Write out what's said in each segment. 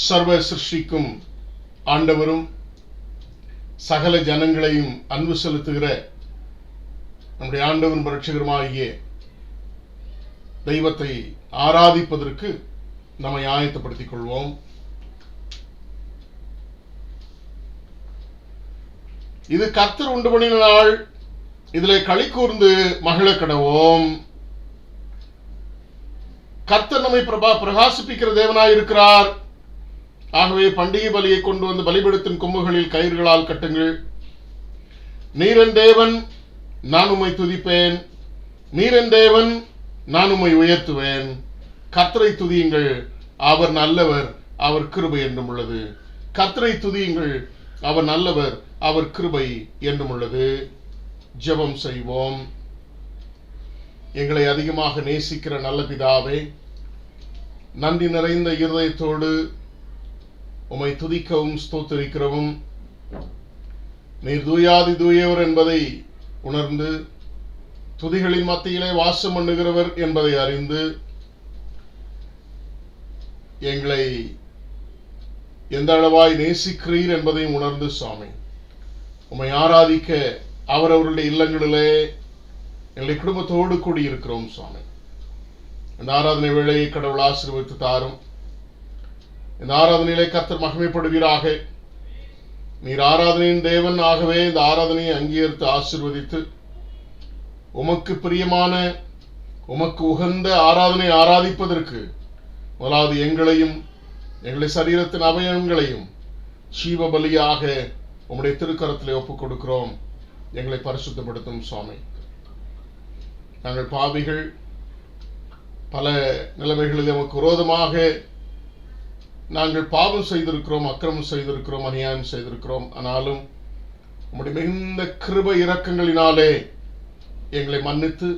சர்வ சிருஷ்டிக்கும் ஆண்டவரும் சகல ஜனங்களையும் அன்பு செலுத்துகிற நம்முடைய ஆண்டவன் ரட்சகருமாகிய தெய்வத்தை ஆராதிப்பதற்கு நம்மை ஆயத்தப்படுத்திக் கொள்வோம். இது கர்த்தர் உண்டு பண்ணின நாள், இதிலே களி கூர்ந்து மகிழ கடவோம். கர்த்தர் நம்மை பிரகாசிப்பிக்கிற தேவனாயிருக்கிறார். ஆகவே பண்டிகை பலியை கொண்டு வந்து பலிபீடத்தின் கொம்புகளில் கயிறுகளால் கட்டுங்கள். நீரன் தேவன், நான் உம்மை துதிப்பேன். நீரன் தேவன், நான் உம்மை உயர்த்துவேன். கர்த்தரை துதியுங்கள், அவர் நல்லவர், அவர் கிருபை என்றும் உள்ளது. கர்த்தரை துதியுங்கள், அவர் நல்லவர், அவர் கிருபை என்றும் உள்ளது. ஜெபம் செய்வோம். எங்களை அதிகமாக நேசிக்கிற நல்ல பிதாவே, நன்றி நிறைந்த இருதயத்தோடு உம்மை துதிக்கவும் ஸ்தோத்திரிக்கிறவும், நீர் தூயாதி தூயவர் என்பதை உணர்ந்து துதிகளின் மத்தியிலே வாசம் பண்ணுகிறவர் என்பதை அறிந்து எங்களை எந்த அளவாய் நேசிக்கிறீர் என்பதையும் உணர்ந்து சுவாமி உம்மை ஆராதிக்க அவரவருடைய இல்லங்களிலே எங்களை குடும்பத்தோடு கூடியிருக்கிறோம் சுவாமி. இந்த ஆராதனை வேளையை கடவுள் ஆசீர்வதித்து தாரும். இந்த ஆராதனையிலே கர்த்தர் மகிமைப்படுவீராக. நீர் ஆராதனையின் தேவன். ஆகவே இந்த ஆராதனையை அங்கீகரித்து ஆசீர்வதித்து உமக்கு பிரியமான உமக்கு உகந்த ஆராதனை ஆராதிப்பதற்கு முதலாவது எங்களையும் எங்களை சரீரத்தின் அவயவங்களையும் ஜீவ பலியாக உம்முடைய திருக்கரத்திலே ஒப்புக் கொடுக்கிறோம். எங்களை பரிசுத்தப்படுத்தும் சுவாமி. நாங்கள் பாவிகள், பல நிலைமைகளில் நமக்கு விரோதமாக நாங்கள் பாவம் செய்திருக்கிறோம், அக்கிரமம் செய்திருக்கிறோம், அநியாயம் செய்திருக்கிறோம். ஆனாலும் உம்முடைய மிகுந்த கிருபை இரக்கங்களினாலே எங்களை மன்னித்து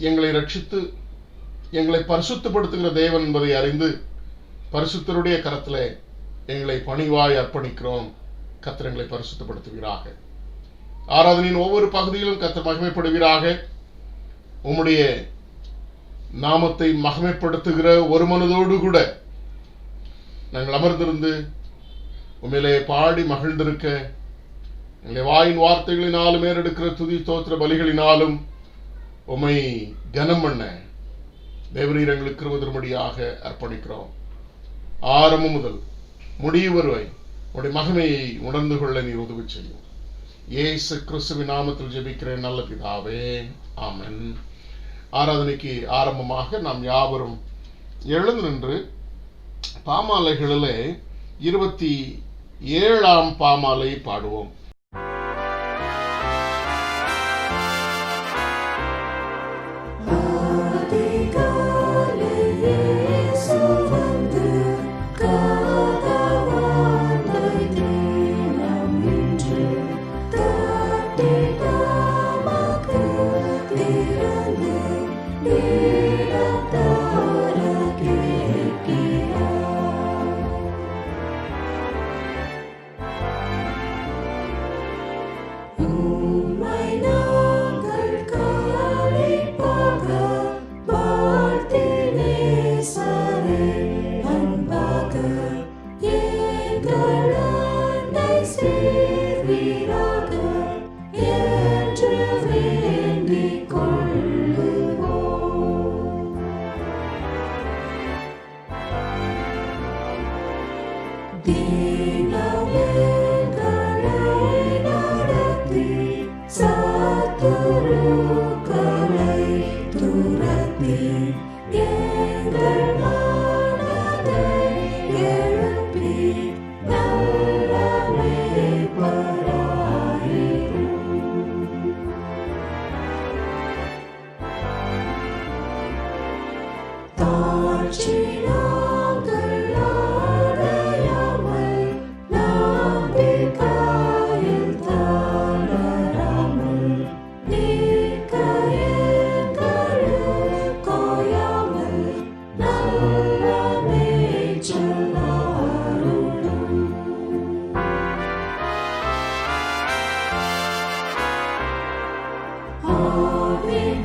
எங்களை ரட்சித்து எங்களை பரிசுத்தப்படுத்துகிற தேவன் என்பதை அறிந்து பரிசுத்தருடைய கரத்திலே எங்களை பணிவாய் அர்ப்பணிக்கிறோம். கர்த்தர் எங்களை பரிசுத்தப்படுத்துவீராக. ஆராதனையின் ஒவ்வொரு பகுதியிலும் கர்த்தர் மகிமைப்படுவீராக. உம்முடைய நாமத்தை மகிமைப்படுத்துகிற ஒரு மனதோடு கூட நாங்கள் அமர்ந்திருந்து உண்மையிலே பாடி மகிழ்ந்திருக்க, எங்களை வாயின் வார்த்தைகளினாலும் ஏறெடுக்கிற துதி தோத்திர பலிகளினாலும் உம்மை கனம் பண்ண தேவரீர் எங்களுக்கு கிருபையும்படியாக அர்ப்பணிக்கிறோம். ஆரம்பம் முதல் முடிவு வரை உடைய மகிமையை உணர்ந்து கொள்ள நீர் உதவி செய்யும். இயேசு கிறிஸ்துவின் நாமத்தில் ஜெபிக்கிறேன் நல்ல பிதாவே, ஆமென். ஆராதனைக்கு ஆரம்பமாக நாம் யாவரும் எழுந்து நின்று பாமாலைகளிலே 27ஆம் பாமாலை பாடுவோம்.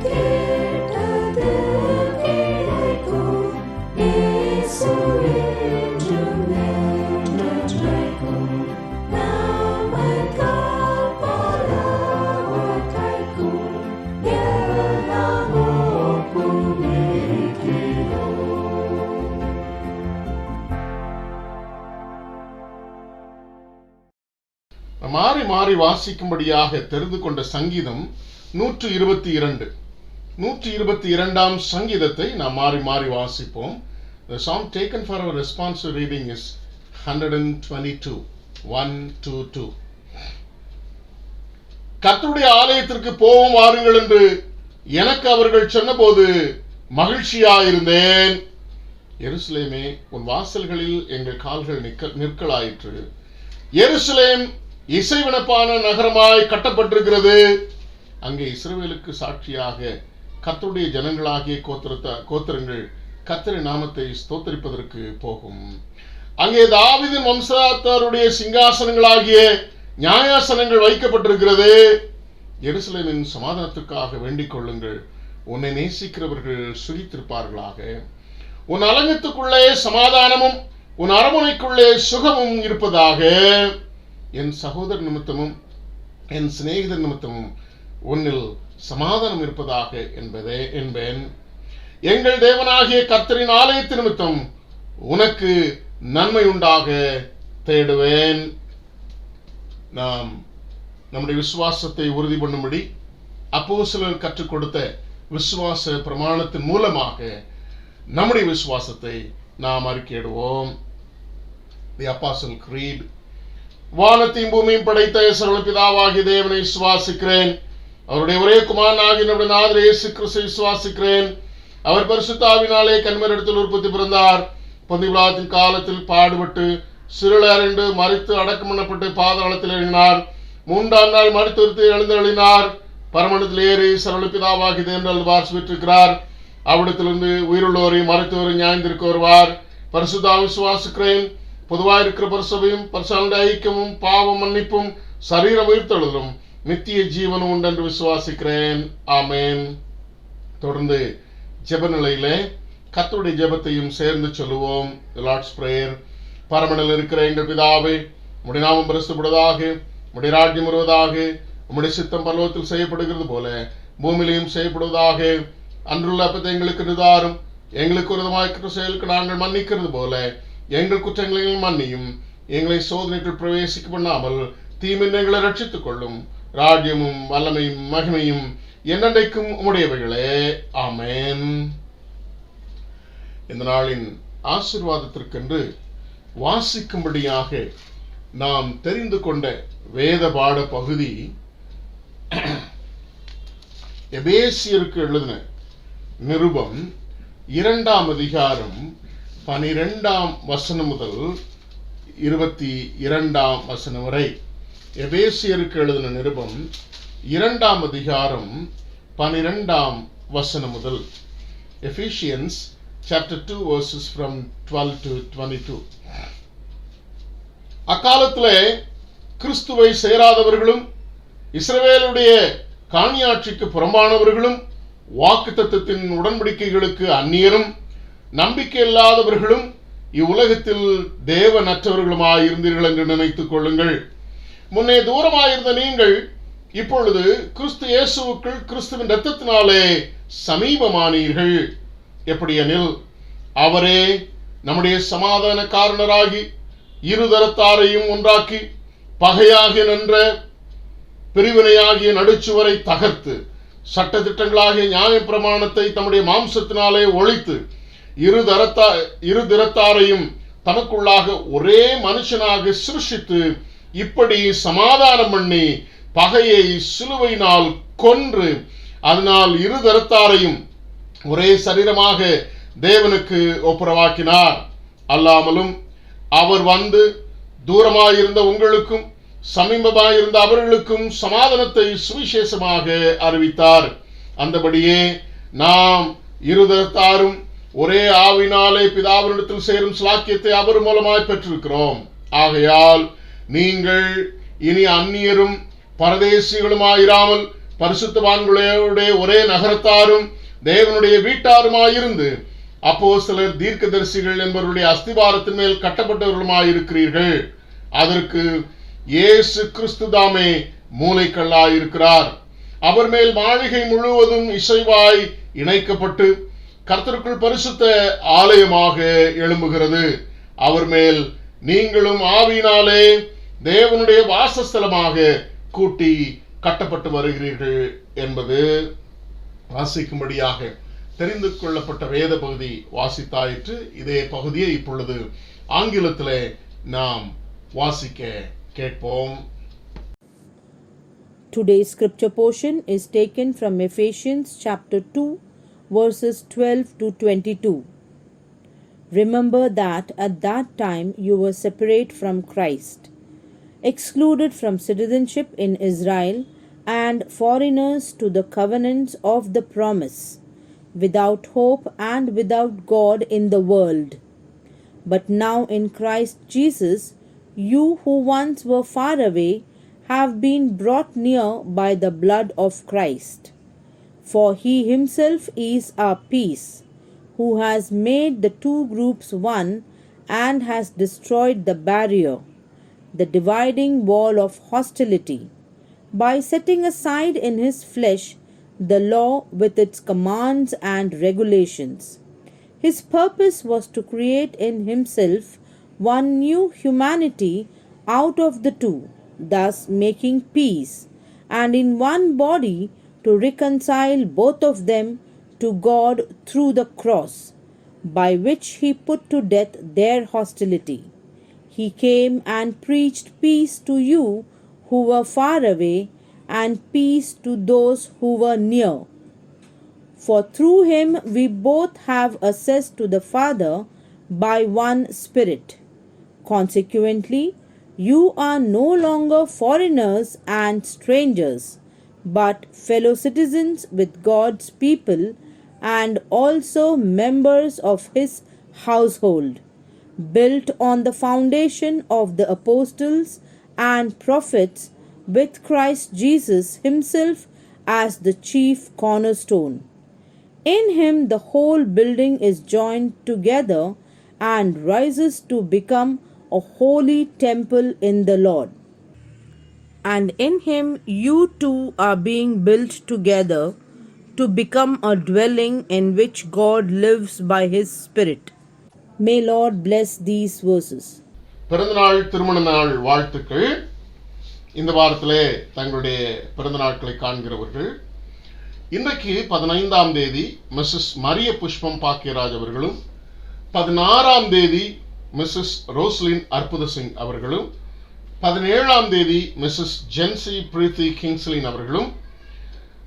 கேட்டது கிடைக்கும் மாறி வாசிக்கும்படியாக தெரிந்து கொண்ட சங்கீதம் 122. 122ஆம் சங்கீதத்தை நாம் மாறி மாறி வாசிப்போம். The psalm taken for our responsive reading is 122, 122. கர்த்தருடைய ஆலயத்திற்கு போவோம் வாருங்கள் என்று எனக்கு அவர்கள் சொன்னபோது மகிழ்ச்சியாயிருந்தேன். எருசலேமே, உன் வாசல்களில் எங்கள் கால்கள் நிற்கலாயிற்று. எருசலேம் இசைவினப்பான நகரமாய் கட்டப்பட்டிருக்கிறது. அங்கே இஸ்ரவேலுக்கு சாட்சியாக கர்த்தருடைய ஜனங்களாகிய கோத்திரங்கள் கர்த்தரின் நாமத்தை ஸ்தோத்தரிப்பதற்கு போகும். அங்கே தாவீதின் வம்சத்தாருடைய சிங்காசனங்களாகிய நியாயாசனங்கள் வைக்கப்பட்டிருக்கிறது. எருசலேமின் சமாதானத்துக்காக வேண்டிக் கொள்ளுங்கள். உன்னை நேசிக்கிறவர்கள் சுகித்திருப்பார்களாக. உன் அலங்கத்துக்குள்ளே சமாதானமும் உன் அரண்மனைக்குள்ளே சுகமும் இருப்பதாக. என் சகோதர நிமித்தமும் என் சிநேகிதர் நிமித்தமும் உன்னில் சமாதானம் இருப்பதாக என்பேன். எங்கள் தேவனாகிய கர்த்தரின் ஆலயத்து நிமித்தம் உனக்கு நன்மை உண்டாக தேடுவேன். நாம் நம்முடைய விசுவாசத்தை உறுதி பண்ணும்படி அப்போஸ்தலர் கற்றுக் கொடுத்த விசுவாச பிரமாணத்தின் மூலமாக நம்முடைய விசுவாசத்தை நாம் அறிக்கையிடுவோம். The Apostle Creed. வானத்தையும் பூமியும் படைத்த சர்வ பிதாவாகிய தேவனை விசுவாசிக்கிறேன். அவருடைய ஒரே குமாரனாகிய நம்முடைய நாதர் இயேசு கிறிஸ்துவை விசுவாசிக்கிறேன். அவர் பரிசுத்த ஆவியினாலே கன்னிமரிடத்தில் உற்பத்தி பிறந்தார். பொந்திய பிலாத்தின் காலத்தில் பாடுபட்டு சிறுளறிந்து மரித்து அடக்கம் பண்ணப்பட்டு பாதாளத்தில் இறங்கினார். 3ஆம் நாள் மரித்து எழுந்தருளினார். பரமண்டத்தில் ஏறி சர்வ பிதாவாகிய தேவனால் வாசி பெற்றிருக்கிறார். அவ்விடத்திலிருந்து உயிருள்ளோரையும் மரித்தோரையும் நியாயந்திருக்க வருவார். பரிசுத்த ஆவியை விசுவாசிக்கிறேன். பொதுவாக இருக்கிற பரிசுத்தமும் பரிசுத்த ஐக்கியமும் பாவ மன்னிப்பும் சரீர உயிர்த்தெழுதலும் நித்திய ஜீவனும் உண்டென்று விசுவாசிக்கிறேன். ஆமேன். தொடர்ந்து ஜெப நிலையிலே கர்த்தருடைய ஜெபத்தையும் சேர்ந்து சொல்லுவோம். Lord's prayer. பரமண்டலில் இருக்கிற எங்கள் பிதாவே, உம்முடைய நாமம் பரிசுத்தப்படுவதாக, உம்முடைய ராஜ்யம் வருவதாக, உம்முடைய சித்தம் பரலோகத்தில் செய்யப்படுகிறது போல பூமியிலையும் செய்யப்படுவதாக. அன்றுள்ள அப்பத்தை எங்களுக்கு நிதாரும். எங்களுக்கு விரோதமாய் செயலுக்கு நாங்கள் மன்னிக்கிறது போல எங்கள் குற்றங்களையும் மன்னியும். எங்களை சோதனைக்குள் பிரவேசிக்க பண்ணாமல் தீமின் எங்களை ரட்சித்துக் கொள்ளும். ராஜ்யமும் வல்லமையும் மகிமையும் என்னென்றைக்கும் உம்முடையவைகளே. ஆமேன். இந்த நாளின் ஆசீர்வாதத்திற்கென்று வாசிக்கும்படியாக நாம் தெரிந்து கொண்ட வேத பாட பகுதி எபேசியருக்கு எழுதின நிருபம் 2ஆம் அதிகாரம் 12ஆம் வசனம் முதல் 22ஆம் வசனம் வரை. எபேசியருக்கு எழுதின நிருபம் 2ஆம் அதிகாரம் 12ஆம் வசனம் முதல். Ephesians chapter 2 verses from 12 to 22. அக்காலத்திலே கிறிஸ்துவை சேராதவர்களும் இஸ்ரவேலுடைய காணியாட்சிக்கு புறம்பானவர்களும் வாக்குத்தத்தத்தின் உடன்படிக்கைகளுக்கு அந்நியரும் நம்பிக்கை இல்லாதவர்களும் இவ்வுலகத்தில் தேவனற்றவர்களுமாயிருந்தீர்கள் என்று நினைத்துக் கொள்ளுங்கள். முன்னே தூரமாயிருந்த நீங்கள் இப்பொழுது கிறிஸ்து இயேசுவுக்குள் கிறிஸ்துவின் இரத்தத்தினாலே சமீபமானீர்கள். எப்படியெனில் அவரே நம்முடைய சமாதான காரணராகி இருதரத்தாரையும் ஒன்றாக்கி பகையாகிய நின்ற பிரிவினையாகிய நடுச்சுவரை தகர்த்து சட்ட திட்டங்களாகிய நியாய பிரமாணத்தை தம்முடைய மாம்சத்தினாலே ஒழித்து இருதரத்தாரையும் தமக்குள்ளாக ஒரே மனுஷனாக சிருஷித்து இப்படி சமாதானம் பண்ணி பகையை சிலுவையினால் கொன்று அதனால் இருதரத்தாரையும் ஒரே சரீரமாக தேவனுக்கு ஒப்புரவாக்கினார். அல்லாமலும் அவர் வந்து தூரமாயிருந்த உங்களுக்கும் சமீபமாயிருந்த அவர்களுக்கும் சமாதானத்தை சுவிசேஷமாக அறிவித்தார். அந்தபடியே நாம் இருதரத்தாரும் ஒரே ஆவினாலே பிதாவினிடத்தில் சேரும் ஸ்லாக்கியத்தை அவர் மூலமாய் பெற்றிருக்கிறோம். ஆகையால் நீங்கள் இனி அந்நியரும் பரதேசிகளுமாயிராமல் பரிசுத்தவான்களுடைய ஒரே நகரத்தாரும் தேவனுடைய வீட்டாருமாயிருந்து அப்போஸ்தலர் தீர்க்கதரிசிகள் என்பவருடைய அஸ்திபாரத்தின் மேல் கட்டப்பட்டவர்களுமாயிருக்கிறீர்கள். அதற்கு இயேசு கிறிஸ்து தாமே மூலைக்கல்லாயிருக்கிறார். அவர் மேல் மாளிகை முழுவதும் இசைவாய் இணைக்கப்பட்டு கர்த்தருக்குள் பரிசுத்த ஆலயமாக எழும்புகிறது. அவர் மேல் நீங்களும் ஆவியினாலே தேவனுடைய வாசஸ்தலமாக கூட்டி கட்டப்பட்டு வருகிறீர்கள் என்பது வாசிக்கும்படியாக தெரிந்து கொள்ளப்பட்ட வேத பகுதி வாசித்தாயிற்று. இதே பகுதியை இப்பொழுது ஆங்கிலத்திலே நாம் வாசிக்க கேட்போம். Today's scripture portion is taken from Ephesians chapter 2 verses 12 to 22. Remember that at that time you were separate from Christ, excluded from citizenship in Israel and foreigners to the covenants of the promise, without hope and without God in the world. But now in Christ Jesus, you who once were far away have been brought near by the blood of Christ. For he himself is our peace, who has made the two groups one and has destroyed the barrier, the dividing wall of hostility, by setting aside in his flesh the law with its commands and regulations. His purpose was to create in himself one new humanity out of the two, thus making peace, and in one body to reconcile both of them to God through the cross, by which he put to death their hostility. He came and preached peace to you who were far away, and peace to those who were near. For through him we both have access to the Father by one Spirit. Consequently, you are no longer foreigners and strangers, but fellow citizens with God's people and also members of his household, built on the foundation of the apostles and prophets, with Christ Jesus himself as the chief cornerstone. In him the whole building is joined together and rises to become a holy temple in the Lord. And in him you too are being built together to become a dwelling in which God lives by his Spirit. May Lord bless these verses. பிறந்தநாள் திருமண நாள் வாழ்த்துக்கள். இந்த வாரத்திலே தங்களுடைய பிறந்த நாட்களை காண்கிறவர்கள், இன்றைக்கு 15ஆம் தேதி மிஸ்ஸஸ் மரிய புஷ்பம் பாக்கியராஜ் அவர்களும், 16ஆம் தேதி மிஸ்ஸஸ் ரோஸ்லின் அற்புத சிங் அவர்களும், 17ஆம் தேதி மிஸ்ஸஸ் ஜென்சி பிரீத்தி கிங்ஸ்லின் அவர்களும்,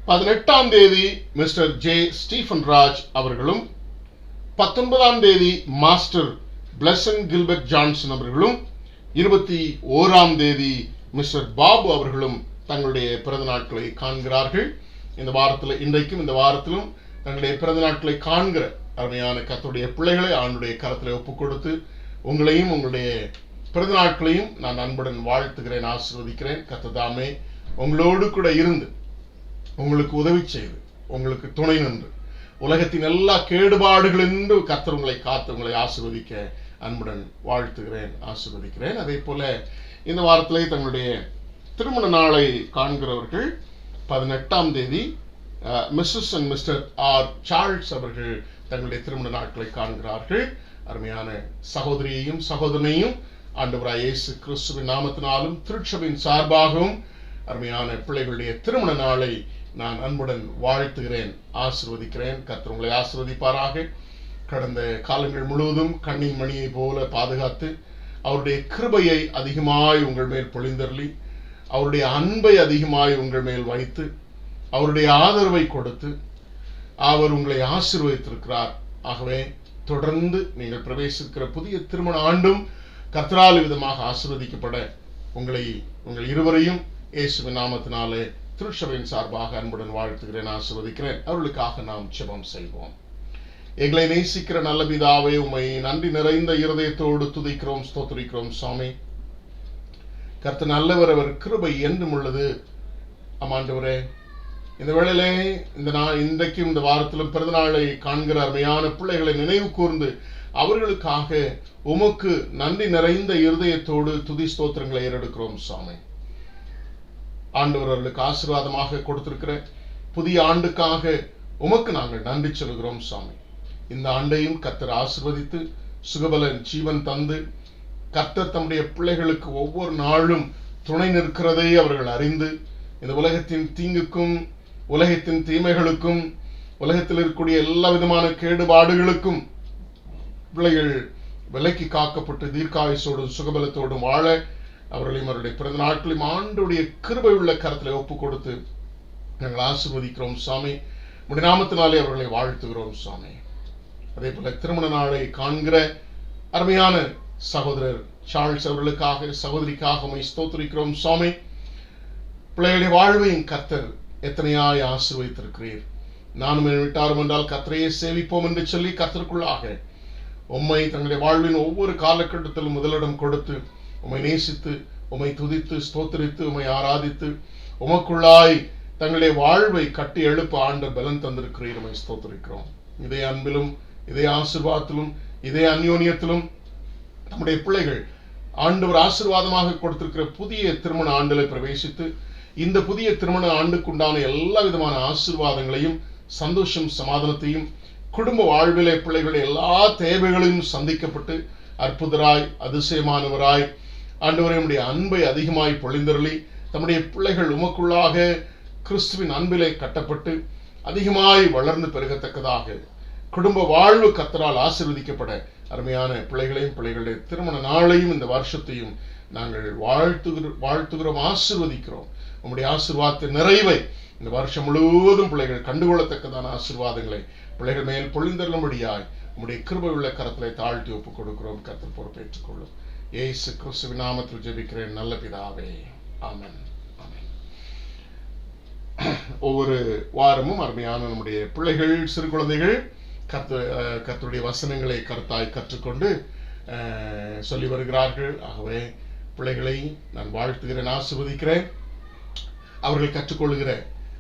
18ஆம் தேதி மிஸ்டர் ஜே ஸ்டீஃபன் ராஜ் அவர்களும், 19ஆம் தேதி மாஸ்டர் பிளெஸன் கில்பர்ட் ஜான்சன் அவர்களும், 21ஆம் தேதி மிஸ்டர் பாபு அவர்களும் தங்களுடைய பிறந்த நாட்களை காண்கிறார்கள். இந்த வாரத்தில், இன்றைக்கும் இந்த வாரத்திலும் தங்களுடைய பிறந்த நாட்களை காண்கிற அருமையான கர்த்தருடைய பிள்ளைகளை ஆண்டுடைய கரத்தில் ஒப்புக் கொடுத்து உங்களையும் உங்களுடைய பிறந்த நாட்களையும் நான் அன்புடன் வாழ்த்துகிறேன், ஆசீர்வதிக்கிறேன். கர்த்தர் தாமே உங்களோடு கூட இருந்து உங்களுக்கு உதவி செய்து உங்களுக்கு துணை நின்று உலகத்தின் எல்லா கேடுபாடுகளின்று கர்த்தர் உங்களை காத்து உங்களை ஆசீர்வதிக்க அன்புடன் வாழ்த்துகிறேன், ஆசீர்வதிக்கிறேன். அதே போல இந்த வாரத்திலே தங்களுடைய திருமண நாளை காண்கிறவர்கள் 18ஆம் தேதி Mrs and Mr R Charles அவர்கள் தங்களுடைய திருமண நாட்களை காண்கிறார்கள். அருமையான சகோதரியையும் சகோதரனையும் ஆண்டவராய் இயேசு கிறிஸ்துவின் நாமத்தினாலும் திருச்சபையின் சார்பாகவும் அருமையான பிள்ளைகளுடைய திருமண நாளை நான் அன்புடன் வாழ்த்துகிறேன், ஆசீர்வதிக்கிறேன். கர்த்தர் உங்களை ஆசீர்வதிப்பாராக. கடந்த காலங்கள் முழுவதும் கண்ணின் மணியை போல பாதுகாத்து அவருடைய கிருபையை அதிகமாய் உங்கள் மேல் பொழிந்தருளி அவருடைய அன்பை அதிகமாய் உங்கள் மேல் வைத்து அவருடைய ஆதரவை கொடுத்து அவர் உங்களை ஆசீர்வதித்திருக்கிறார். ஆகவே தொடர்ந்து நீங்கள் பிரவேசிக்கிற புதிய திருமண ஆண்டும் கர்த்தரால் விதமாக ஆசீர்வதிக்கப்பட உங்கள் இருவரையும் இயேசுவின் நாமத்தினாலே திருச்சபையின் சார்பாக அன்புடன் வாழ்த்துகிறேன், ஆசீர்வதிக்கிறேன். அவர்களுக்காக நாம் ஜெபம் செய்வோம். எங்களை நேசிக்கிற நல்ல பிதாவே, உம்மை நன்றி நிறைந்த இருதயத்தோடு துதிக்கிறோம், ஸ்தோத்திரிக்கிறோம். சுவாமி, கர்த்தர் நல்லவர், அவர் கிருபை என்றும் உள்ளது. ஆமாண்டவரே, இந்த வேளையிலே இன்றைக்கும் இந்த வாரத்திலும் பிறந்த நாளை காண்கிற அருமையான பிள்ளைகளை நினைவு கூர்ந்து அவர்களுக்காக உமக்கு நன்றி நிறைந்த இருதயத்தோடு துதி ஸ்தோத்திரங்களை ஏறெடுக்கிறோம். சுவாமி, ஆண்டவர் அவர்களுக்கு ஆசீர்வாதமாக கொடுத்திருக்கிற புதிய ஆண்டுக்காக உமக்கு நாங்கள் நன்றி சொல்கிறோம். சுவாமி, இந்த ஆண்டையும் கர்த்தர் ஆசீர்வதித்து சுகபலன் ஜீவன் தந்து கர்த்தர் தம்முடைய பிள்ளைகளுக்கு ஒவ்வொரு நாளும் துணை நிற்கிறதை அவர்கள் அறிந்து இந்த உலகத்தின் தீங்குக்கும் உலகத்தின் தீமைகளுக்கும் உலகத்தில் இருக்கக்கூடிய எல்லா விதமான கேடுபாடுகளுக்கும் பிள்ளைகள் விலைக்கு காக்கப்பட்டு தீர்க்காயுசோடும் சுகபலத்தோடும் வாழ அவர்களையும் அவருடைய பிறந்த நாட்களையும் ஆண்டுடைய கிருபை உள்ள கரத்திலே ஒப்புக் கொடுத்து நாங்கள் ஆசீர்வதிக்கிறோம் சுவாமி. உம்முடைய நாமத்தினாலே அவர்களை வாழ்த்துகிறோம் சுவாமி. அதே போல திருமண நாளை காண்கிற அருமையான சகோதரர் சார்ல்ஸ் அவர்களுக்காக சகோதரிக்காக உம்மை ஸ்தோத்திரிக்கிறோம் சுவாமி. பிள்ளைகளுடைய வாழ்வையும் கர்த்தர் எத்தனையாய் ஆசீர்வதித்திருக்கிறீர். நானும் விட்டாரும் என்றால் கர்த்தரையே சேவிப்போம் என்று சொல்லி கர்த்தருக்குள்ளாக உம்மை தங்களுடைய வாழ்வின் ஒவ்வொரு காலகட்டத்திலும் முதலிடம் கொடுத்து உம்மை நேசித்து உம்மை துதித்து ஸ்தோத்திரித்து உம்மை ஆராதித்து உமக்குள்ளாய் தங்களுடைய வாழ்வை கட்டி எழுப்ப ஆண்ட பலன் தந்திருக்கிறீர். உம்மை ஸ்தோத்திரிக்கிறோம். இதே அன்பிலும் இதே ஆசீர்வாதத்திலும் இதே அந்யோன்யத்திலும் நம்முடைய பிள்ளைகள் ஆண்டவர் ஆசீர்வாதமாக கொடுத்திருக்கிற புதிய திருமண ஆண்டில் பிரவேசித்து இந்த புதிய திருமண ஆண்டுக்குண்டான எல்லா விதமான ஆசீர்வாதங்களையும் சந்தோஷம் சமாதானத்தையும் குடும்ப வாழ்விலே பிள்ளைகளுடைய எல்லா தேவைகளையும் சந்திக்கப்பட்டு அற்புதராய் அதிசயமானவராய் ஆண்டவரே உம்முடைய அன்பை அதிகமாய் பொழிந்தருளி தம்முடைய பிள்ளைகள் உமக்குள்ளாக கிறிஸ்துவின் அன்பிலே கட்டப்பட்டு அதிகமாய் வளர்ந்து பெருகத்தக்கதாக குடும்ப வாழ்வு கர்த்தரால் ஆசீர்வதிக்கப்பட அருமையான பிள்ளைகளையும் பிள்ளைகளுடைய திருமண நாளையும் இந்த வருஷத்தையும் நாங்கள் வாழ்த்துகிறோம் ஆசீர்வதிக்கிறோம். உம்முடைய ஆசீர்வாதத்தின் நிறைவை இந்த வருஷம் முழுவதும் பிள்ளைகள் கண்டுகொள்ளத்தக்கதான ஆசீர்வாதங்களை பிள்ளைகள் மேல் பொழிந்தருளும்படியாய் உம்முடைய கிருபை உள்ள கரத்திலே தாழ்த்தி ஒப்புக் கொடுக்கிறோம். கர்த்தர் பொறுப்பேற்றுக் கொள்ளும். இயேசு கிறிஸ்துவின் நாமத்தில் ஜெபிக்கிறேன் நல்ல பிதாவே, ஆமென். ஒவ்வொரு வாரமும் அருமையான நம்முடைய பிள்ளைகள் சிறு குழந்தைகள் கர்த்தருடைய வசனங்களை கருத்தாய் கற்றுக்கொண்டு சொல்லி வருகிறார்கள். ஆகவே பிள்ளைகளை நான் வாழ்த்துகிறேன், ஆசீர்வதிக்கிறேன். அவர்கள் கற்றுக்கொள்கிற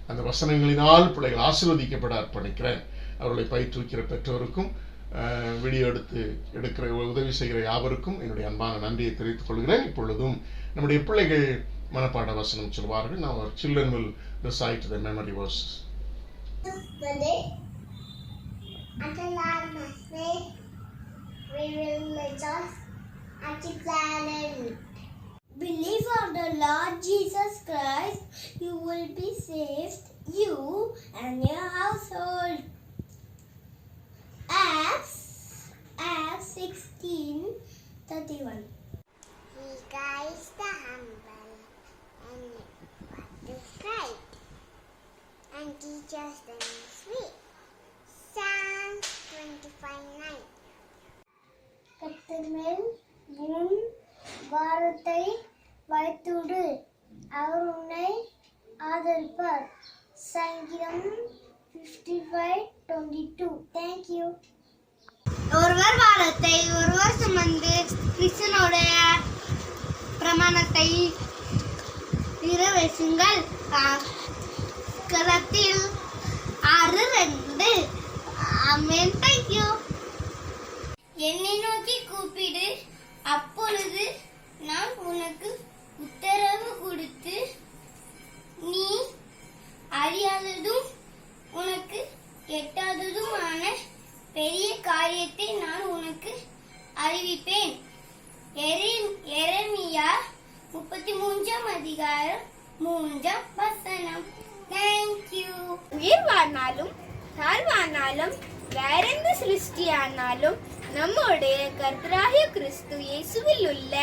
அந்த வசனங்களினால் பிள்ளைகள் ஆசீர்வதிக்கப்பட அர்ப்பணிக்கிறேன். அவர்களை பயிற்றுவிக்கிற பெற்றோருக்கும் வீடியோ எடுக்கிற உதவி செய்கிற யாவருக்கும் என்னுடைய அன்பான நன்றியை தெரிவித்துக் கொள்கிறேன். இப்பொழுதும் நம்முடைய பிள்ளைகள் மனப்பாட வசனம் சொல்வார்கள். Now our children will recite the memory verses. Until our message, we will rejoice at the planet. Believe on the Lord Jesus Christ, you will be saved, you and your household. Acts 16:31. He guides the humble and what is right, and teaches them his way. Psalms 25:9. கர்த்தர் மேல் உன் பாரத்தை வைத்துடு, அவர் உன்னை ஆதரிப்பார். சங்கீதம் 55:22. Thank you. ஒருவர் பாரத்தை ஒருவர் சுமந்து கிறிஸ்துவினுடைய பிரமாணத்தை நிறைவேற்றுங்கள். கரத்தில் 6:2. Amen. Thank you. என்னை நோக்கி கூப்பிடு, அப்பொழுது நான் உனக்கு உத்தரவு கொடுத்து நீ அறியாததும் உனக்கு எட்டாததுமான பெரிய காரியத்தை நான் உனக்கு அறிவிப்பேன். எரேமியா 33:3. Thank you. உயிர்வானாலும் தாழ்வானாலும் வேறெந்த சிருஷ்டியானாலும் நம்முடைய கர்த்தராகிய கிறிஸ்து இயேசுவில் உள்ள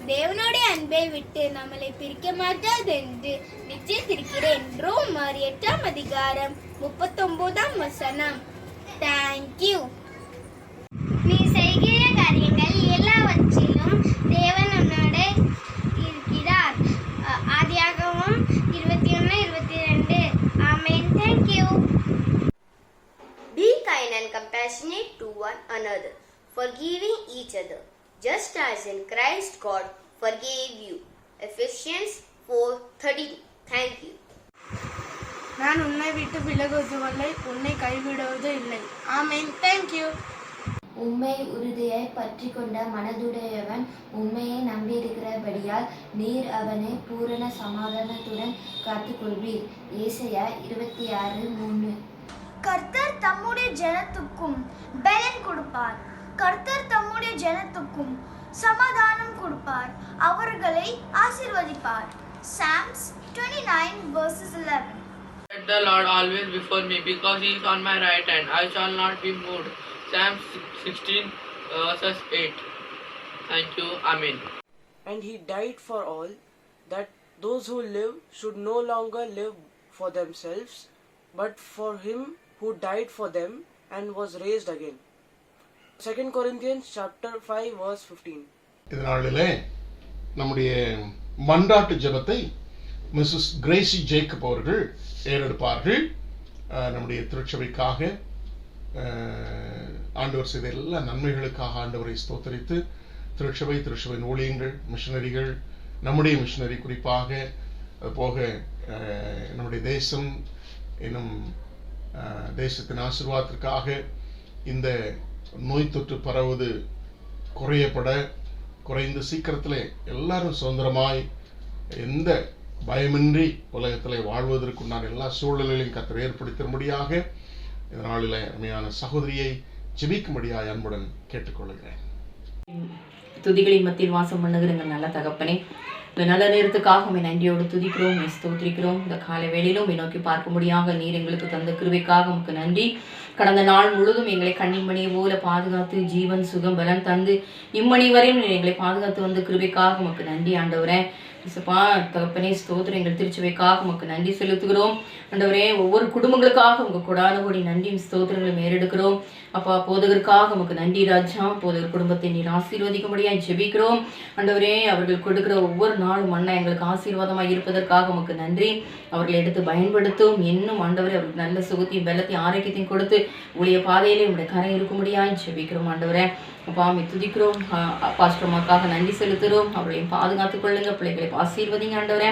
தேவனுடைய அன்பை விட்டு நம்மளை பிரிக்க மாட்டாது என்று நிச்சயித்திருக்கிறேன். ரோமர் 8:39. Thank you. நீ செய்கிற காரியங்கள் எல்லாவற்றிலும் தேவன் உன்னோட இருக்கிறார். ஆதியாகமம் 21:22. Amen. Thank you. Be kind and compassionate to one another, forgiving each other, just as in Christ God forgave you. Ephesians 4:30. Thank you. நான் உன்னை விட்டு விலகுவதில்லை, உன்னை கைவிடுவது இல்லை. ஆமென். Thank you. உம்மை உறுதியை பற்றி கொண்ட மனதுடையவன் உம்மையை நம்பியிருக்கிறபடியால் நீர் அவனை பூரண சமாதானத்துடன் காத்துக்கொள்வீர். ஏசாயா 26:3. கர்த்தர் தம்முடைய ஜனத்துக்கும் பலன் கொடுப்பார். கர்த்தர் தம்முடைய ஜனத்துக்கும் சமாதானம் கொடுப்பார், அவர்களை ஆசீர்வதிப்பார். Psalms 29 verses 11. Let the Lord always before me, because he is on my right hand. I shall not be moved. Psalms 16 verses 8. Thank you. Amen. And he died for all, that those who live should no longer live for themselves, but for him who died for them and was raised again. 2 Corinthians chapter 5 verse 15. இதனாலே நம்முடைய மன்றாட்டு ஜெபத்தை Mrs Crazy Jacob அவர்கள் ஏறெடுப்பார்கள். நம்முடைய திருச்சபைக்காக ஆண்டவர் செய்த எல்லா நன்மைகளுக்காக ஆண்டவரை ஸ்தோத்தரித்து திருச்சபையின் ஊழியங்கள், மிஷனரிகள், நம்முடைய மிஷனரி குறிப்பாக போக நம்முடைய தேசம் இன்னும் தேசத்தின் ஆசீர்வாதத்திற்காக இந்த நோய் தொற்று பரவுவது குறைந்து சீக்கிரத்திலே எல்லாரும் சுதந்திரமாய் எந்த பயமின்றி உலகத்திலே வாழ்வதற்குண்டான எல்லா சூழ்நிலைகளையும் கர்த்தர் ஏற்படுத்தும்படியாக இந்த நாளில் அருமையான சகோதரியை ஜெபிக்கும்படியாய் அன்புடன் கேட்டுக்கொள்கிறேன். துதிகளின் மத்தியில் வாசம் பண்ணுகிற எங்கள் நல்ல தகப்பனே, இந்த நல்ல நேரத்துக்காக உம்மை நன்றியோடு துதிக்கிறோம், ஸ்தோத்திரிக்கிறோம். இந்த காலை வேளையிலும் உம்மை நோக்கி பார்க்கும்படியாக நீர் எங்களுக்கு தந்த கிருபைக்காக உமக்கு நன்றி. கடந்த நாள் முழுதும் எங்களை கண்ணிமணியை போல பாதுகாத்து ஜீவன் சுகம் பலன் தந்து இம்மணி வரையும் எங்களை பாதுகாத்து வந்த கிருபைக்காக உமக்கு நன்றி ஆண்டவரே. இசப்பா தகப்பனே ஸ்தோத்திரம், எங்கள் திருச்சபைக்காக உமக்கு நன்றி செலுத்துகிறோம் ஆண்டவரே. ஒவ்வொரு குடும்பங்களுக்காக உங்க கொடான கோடி நன்றியும் ஸ்தோத்திரங்களும் ஏறெடுக்கிறோம். அப்பா போதகருக்காக உமக்கு நன்றி ராஜா. போதகர் குடும்பத்தை நீர் ஆசீர்வதிக்கும்படியாக ஜெபிக்கிறோம் ஆண்டவரே. அவர்கள் கொடுக்கிற ஒவ்வொரு நாளும் அண்ணா எங்களுக்கு ஆசீர்வாதமாக இருப்பதற்காக உமக்கு நன்றி. அவர்களை எடுத்து பயன்படுத்தும். இன்னும் ஆண்டவரே அவர்களுக்கு நல்ல சுகத்தையும் பலத்தையும் ஆரோக்கியத்தையும் கொடுத்து உடைய பாதையிலே உடைய கரை இருக்கும்படியாக ஜெபிக்கிறோம் ஆண்டவரே. அப்பா அம்மை துதிக்கிறோம். பாஸ்டர்மாக்காக நன்றி செலுத்துகிறோம். அவர்களையும் பாதுகாத்துக் கொள்ளுங்க, பிள்ளைகளை ஆசீர்வதிங்க ஆண்டவரே.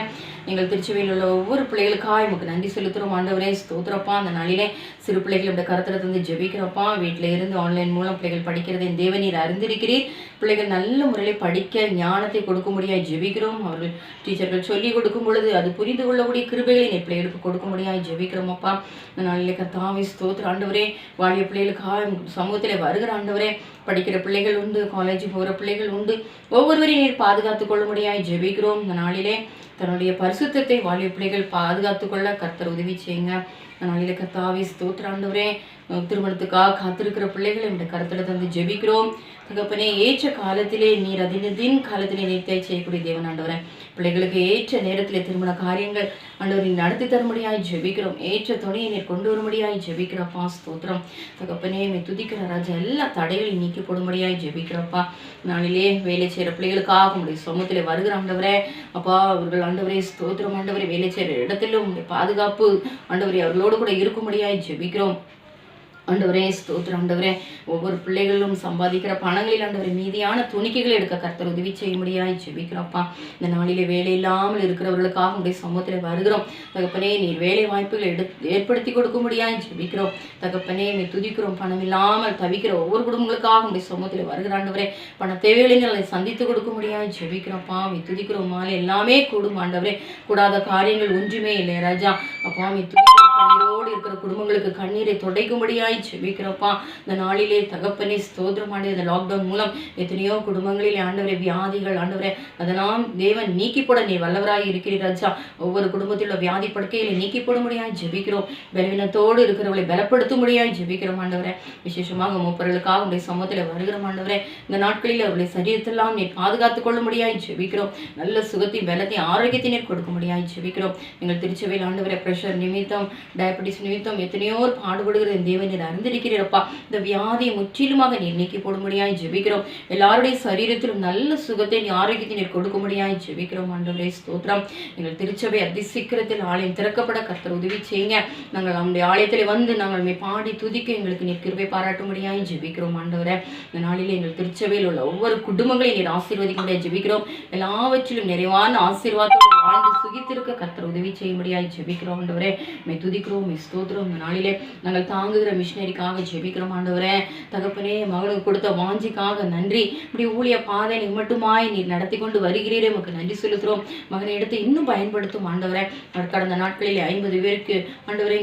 எங்கள் திருச்சபையில் உள்ள ஒவ்வொரு பிள்ளைகளுக்காக நமக்கு நன்றி செலுத்துகிறோம் ஆண்டவரே. ஸ்தோத்திரப்பா, அந்த நாளிலே சிறு பிள்ளைகள் இப்படி கருத்தில் தந்து ஜெபிக்கிறப்பா. வீட்டில் இருந்து ஆன்லைன் மூலம் பிள்ளைகள் படிக்கிறதை தேவநீர் அறிந்திருக்கிறீர். பிள்ளைகள் நல்ல முறையில் படிக்க ஞானத்தை கொடுக்க முடியாது ஜெபிக்கிறோம். அவர்கள் டீச்சர்கள் சொல்லிக் கொடுக்கும் பொழுது அது புரிந்து கொள்ளக்கூடிய கிருபைகளை என் பிள்ளைகளுக்கு கொடுக்க முடியாது ஜெபிக்கிறோம் அப்பா. இந்த நாளிலே கர்த்தாவே ஸ்தோத்திர ஆண்டவரே. வாலிய பிள்ளைகளுக்காக சமூகத்தில் வருகிற ஆண்டவரே. படிக்கிற பிள்ளைகள் உண்டு, காலேஜ் போகிற பிள்ளைகள் உண்டு. ஒவ்வொருவரையும் நீர் பாதுகாத்துக் கொள்ள முடியாது ஜெபிக்கிறோம். இந்த நாளிலே தன்னுடைய பரிசுத்தத்தை வாலிய பிள்ளைகள் பாதுகாத்துக் கொள்ள கர்த்தர் உதவி செய்யுங்க. நாளிலே கர்த்தாவே ஸ்தோத்திர ஆண்டவரே. திருமணத்துக்காக காத்திருக்கிற பிள்ளைகளை இந்த கருத்துல தந்து ஜெபிக்கிறோம் தகப்பனே. ஏற்ற காலத்திலே நீர் அதினதின் காலத்திலே நீர்த்தை செய்யக்கூடிய தேவன் ஆண்டவரே. பிள்ளைகளுக்கு ஏற்ற நேரத்திலே திருமண காரியங்கள் ஆண்டவரை நடத்தி தரும்படியாய் ஜெபிக்கிறோம். ஏற்ற துணையை நீர் கொண்டு வரும்படியாய் ஜெபிக்கிறப்பா. ஸ்தோத்திரம் தகப்பனே. துதிக்கிற ராஜா எல்லா தடைகளையும் நீக்கி போடும்படியாய் ஜெபிக்கிறப்பா. நாளிலே வேலை செய்கிற பிள்ளைகளுக்காக உங்களுடைய சமூகத்திலே வருகிற ஆண்டவரே. அப்பா அவர்கள் ஆண்டவரே ஸ்தோத்திரம் ஆண்டவரே. வேலை செய்கிற இடத்திலும் உங்களுடைய பாதுகாப்பு ஆண்டவரே அவர்களோடு கூட இருக்கும்படியாய் ஜெபிக்கிறோம் ஆண்டவரே. ஸ்தோத்திரம் ஆண்டவரே. ஒவ்வொரு பிள்ளைகளும் சம்பாதிக்கிற பணங்களில் ஆண்டவரே மீதியான துணிக்கைகளை எடுக்க கர்த்தர் உதவி செய்ய முடியாது ஜெபிக்கிறப்பா. இந்த நாளிலே வேலை இல்லாமல் இருக்கிறவர்களுக்காக உடைய சமூகத்தில் வருகிறோம் தகப்பனே. நீர் வேலை வாய்ப்புகளை ஏற்படுத்தி கொடுக்க முடியாது ஜெபிக்கிறோம் தகப்பனே. துதிக்கிறோம். பணம் இல்லாமல் தவிக்கிற ஒவ்வொரு குடும்பங்களுக்காக உடைய சமூகத்தில் வருகிற ஆண்டவரே. பண தேவைகளை சந்தித்து கொடுக்க முடியாது ஜெபிக்கிறோம்ப்பா. துதிக்கிறோம். மாலை எல்லாமே கூடும் ஆண்டவரே. கூடாத காரியங்கள் ஒன்றுமே இல்லை ராஜா. அப்பா துதிக்கிறோம். கண்ணீரோடு இருக்கிற குடும்பங்களுக்கு கண்ணீரை துடைக்கும்படியாய் ஜெபிக்கிறப்பா. இந்த நாளிலே தகப்பனே ஸ்தோத்திரமானது. இந்த லாக்டவுன் மூலம் எத்தனையோ குடும்பங்களிலே ஆண்டவரே வியாதிகள் ஆண்டவரே அதெல்லாம் தேவன் நீக்கி போட நீ வல்லவராய் இருக்கிறீர் ராஜா. ஒவ்வொரு குடும்பத்தில் உள்ள வியாதி படுக்கைகளை நீக்கி போட முடியாது ஜெபிக்கிறோம். பலவீனத்தோடு இருக்கிறவர்களை பலப்படுத்த முடியாது ஜெபிக்கிறோம் ஆண்டவரே. விசேஷமாக மூப்பர்களுக்காக உடைய சமூகத்தில் வருகிற ஆண்டவரே. இந்த நாட்களில் அவருடைய சரீரத்தெல்லாம் நீ பாதுகாத்துக் கொள்ள முடியாது ஜெபிக்கிறோம். நல்ல சுகத்தையும் பலத்தையும் ஆரோக்கியத்தை நீர் கொடுக்க முடியாது ஜெபிக்கிறோம். எங்கள் திருச்சபையில் ஆண்டவரே பிரஷர் நிமித்தம் டயபெட்டிஸ் நிமித்தம் எத்தனையோ தேவன் நீர் அறிந்திருக்கிறப்பா. இந்த வியாதியை முற்றிலுமாக நீர் நீக்கி போடும்படியாய் ஜெபிக்கிறோம். எல்லாருடைய சரீரத்திலும் நல்ல சுகத்தை நீ ஆரோக்கியத்தை நீர் கொடுக்க முடியாய் ஜெபிக்கிறோம் ஆண்டவரே. ஸ்தோத்திரம். எங்கள் திருச்சபை அதிசீக்கிரத்தில் ஆலயம் திறக்கப்பட கர்த்தர் உதவி செய்யுங்க. நாங்கள் நம்முடைய ஆலயத்தில் வந்து நாங்கள் பாடி துதிக்க எங்களுக்கு நீர் கிருபை பாராட்ட முடியாய் ஜெபிக்கிறோம் ஆண்டவரே. இந்த நாளிலே எங்கள் திருச்சபையில் உள்ள ஒவ்வொரு குடும்பங்களையும் நீர் ஆசீர்வதிக்க முடியாது ஜெபிக்கிறோம். எல்லாவற்றிலும் நிறைவான ஆசீர்வாதத்தோடு வாழ்ந்து சுகித்திருக்க கர்த்தர் உதவி செய்ய முடியாய் ஜெபிக்கிறோம் ஆண்டவரே. ஸ்தோத்திரம் ஸ்தோத்திரம். இந்த நாளிலே நாங்கள் தாங்குகிற மிஷினரிக்காக ஜெபிக்கிறோம் ஆண்டவரே. தகப்பனே மகளுக்கு கொடுத்த வாஞ்சிக்காக நன்றி. இப்படி ஊழிய பாதை மட்டுமாய் நீர் நடத்தி கொண்டு வருகிறீரே உமக்கு நன்றி செலுத்துகிறோம். மகனை எடுத்து இன்னும் பயன்படுத்தும் ஆண்டவரே. கடந்த நாட்களிலே 50 பேருக்கு ஆண்டவரே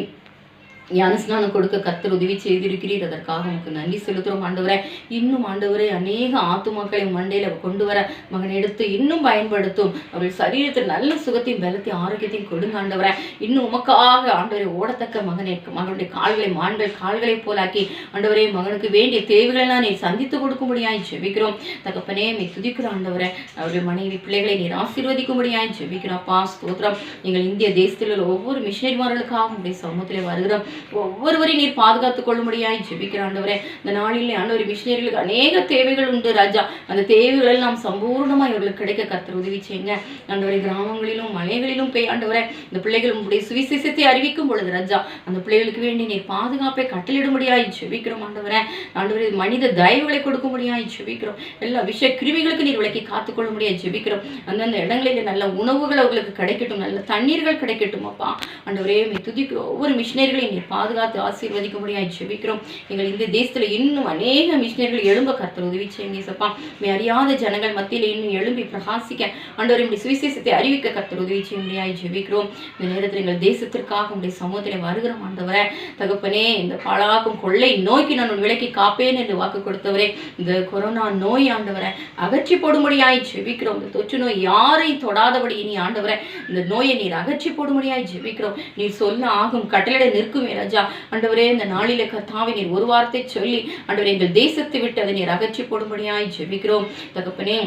ஞானஸ்நானம் கொடுக்க கர்த்தர் உதவி செய்திருக்கிறீர். அதற்காக உமக்கு நன்றி செலுத்துகிறோம் ஆண்டவரே. இன்னும் ஆண்டவரே அநேக ஆத்துமாக்களை மண்டையில கொண்டு வர மகன் எடுத்து இன்னும் பயன்படுத்தும். அவர்கள் சரீரத்தில் நல்ல சுகத்தையும் பலத்தையும் ஆரோக்கியத்தையும் கொடுங்க ஆண்டவரே. இன்னும் உமக்காக ஆண்டவரை ஓடத்தக்க மகனுடைய கால்களை மான்கள் கால்களை போலாக்கி ஆண்டவரே மகனுக்கு வேண்டிய தேவைகளெல்லாம் நீர் சந்தித்து கொடுக்கும்படியாய் ஜெபிக்கிறோம். தகப்பனே நீ துதிக்கிற ஆண்டவரே. அவருடைய மனைவி பிள்ளைகளை நீர் ஆசீர்வதிக்கும்படியாய் ஜெபிக்கிறோம். அப்பா ஸ்தோத்திரம். எங்கள் இந்திய தேசத்தில் உள்ள ஒவ்வொரு மிஷனரிமார்களுக்காக உடைய சமூகத்திலே வருகிறோம். ஒவ்வொருவரையும் நீர் பாதுகாத்துக் கொள்ளும்படியாய் ஜெபிக்கிற ஆண்டவரே. இந்த நாளிலே ஆண்டவரே மிஷனரிகளுக்கு அநேக தேவைகள் உண்டு ராஜா. அந்த தேவைகள் நாம் சம்பூர்ணமாய் அவர்களுக்கு கிடைக்க கர்த்தர் உதவி செய்யுங்க ஆண்டவரே. கிராமங்களிலும் மலைகளிலும் போய் ஆண்டவரே இந்த பிள்ளைகள் உங்களுடைய சுவிசேஷத்தை அறிவிக்கும் பொழுது ராஜா அந்த பிள்ளைகளுக்கு வேண்டி நீர் பாதுகாப்பை கட்டளிடும்படியாய் ஜெபிக்கிறோம் ஆண்டவரே. ஆண்டவரே மனித தயவுகளை கொடுக்கும்படியாய் ஜெபிக்கிறோம். எல்லா விஷ கிருமிகளுக்கு நீர் விலக்கி காத்துக்கொள்ளும்படியாய் ஜெபிக்கிறோம். அந்தந்த இடங்களிலே நல்ல உணவுகள் அவர்களுக்கு கிடைக்கட்டும், நல்ல தண்ணீர்கள் கிடைக்கட்டும் அப்பா ஆண்டவரே. துதிக்கிறோம். ஒவ்வொரு மிஷனரிகளையும் நீர் பாதுகாத்து ஆசீர்வதிக்கும்படியாய் ஜெபிக்கிறோம். எங்கள் இந்த தேசத்துல இன்னும் அநேக மிஷனரிகள் எழும்ப கர்த்தர் உதவி செய்யுங்க சப்பா. அறியாத ஜனங்கள் மத்தியில் இன்னும் எழும்பி பிரகாசிக்க ஆண்டவரே உடைய சுவிசேஷத்தை அறிவிக்க கர்த்தர் உதவி செய்யும்படியாய் ஜெபிக்கிறோம். இந்த நேரத்தில் எங்கள் தேசத்திற்காக உடைய சமூகத்திலே வருகிறோம் ஆண்டவரே. தகப்பனே இந்த பாழாக்கும் கொள்ளை நோய்க்கு நான் விலக்கி காப்பேன் என்று வாக்கு கொடுத்தவரே இந்த கொரோனா நோய் ஆண்டவரை அகற்றி போடும்படியாய் ஜெபிக்கிறோம். இந்த தொற்று நோய் யாரையும் தொடாதபடி இனி ஆண்டவரை இந்த நோயை நீர் அகற்றி போடும்படியாய் ஜெபிக்கிறோம். நீர் சொல்ல ஆகும் கட்டளை நிற்கும் ராஜா ஆண்டவரே. இந்த நாளிலே கர்த்தாவே நீர் ஒரு வார்த்தை சொல்லி ஆண்டவரே எங்கள் தேசத்தை விட்டு அதை நீர் அகற்றி போடும்படியாய் ஜெபிக்கிறோம். தகப்பனே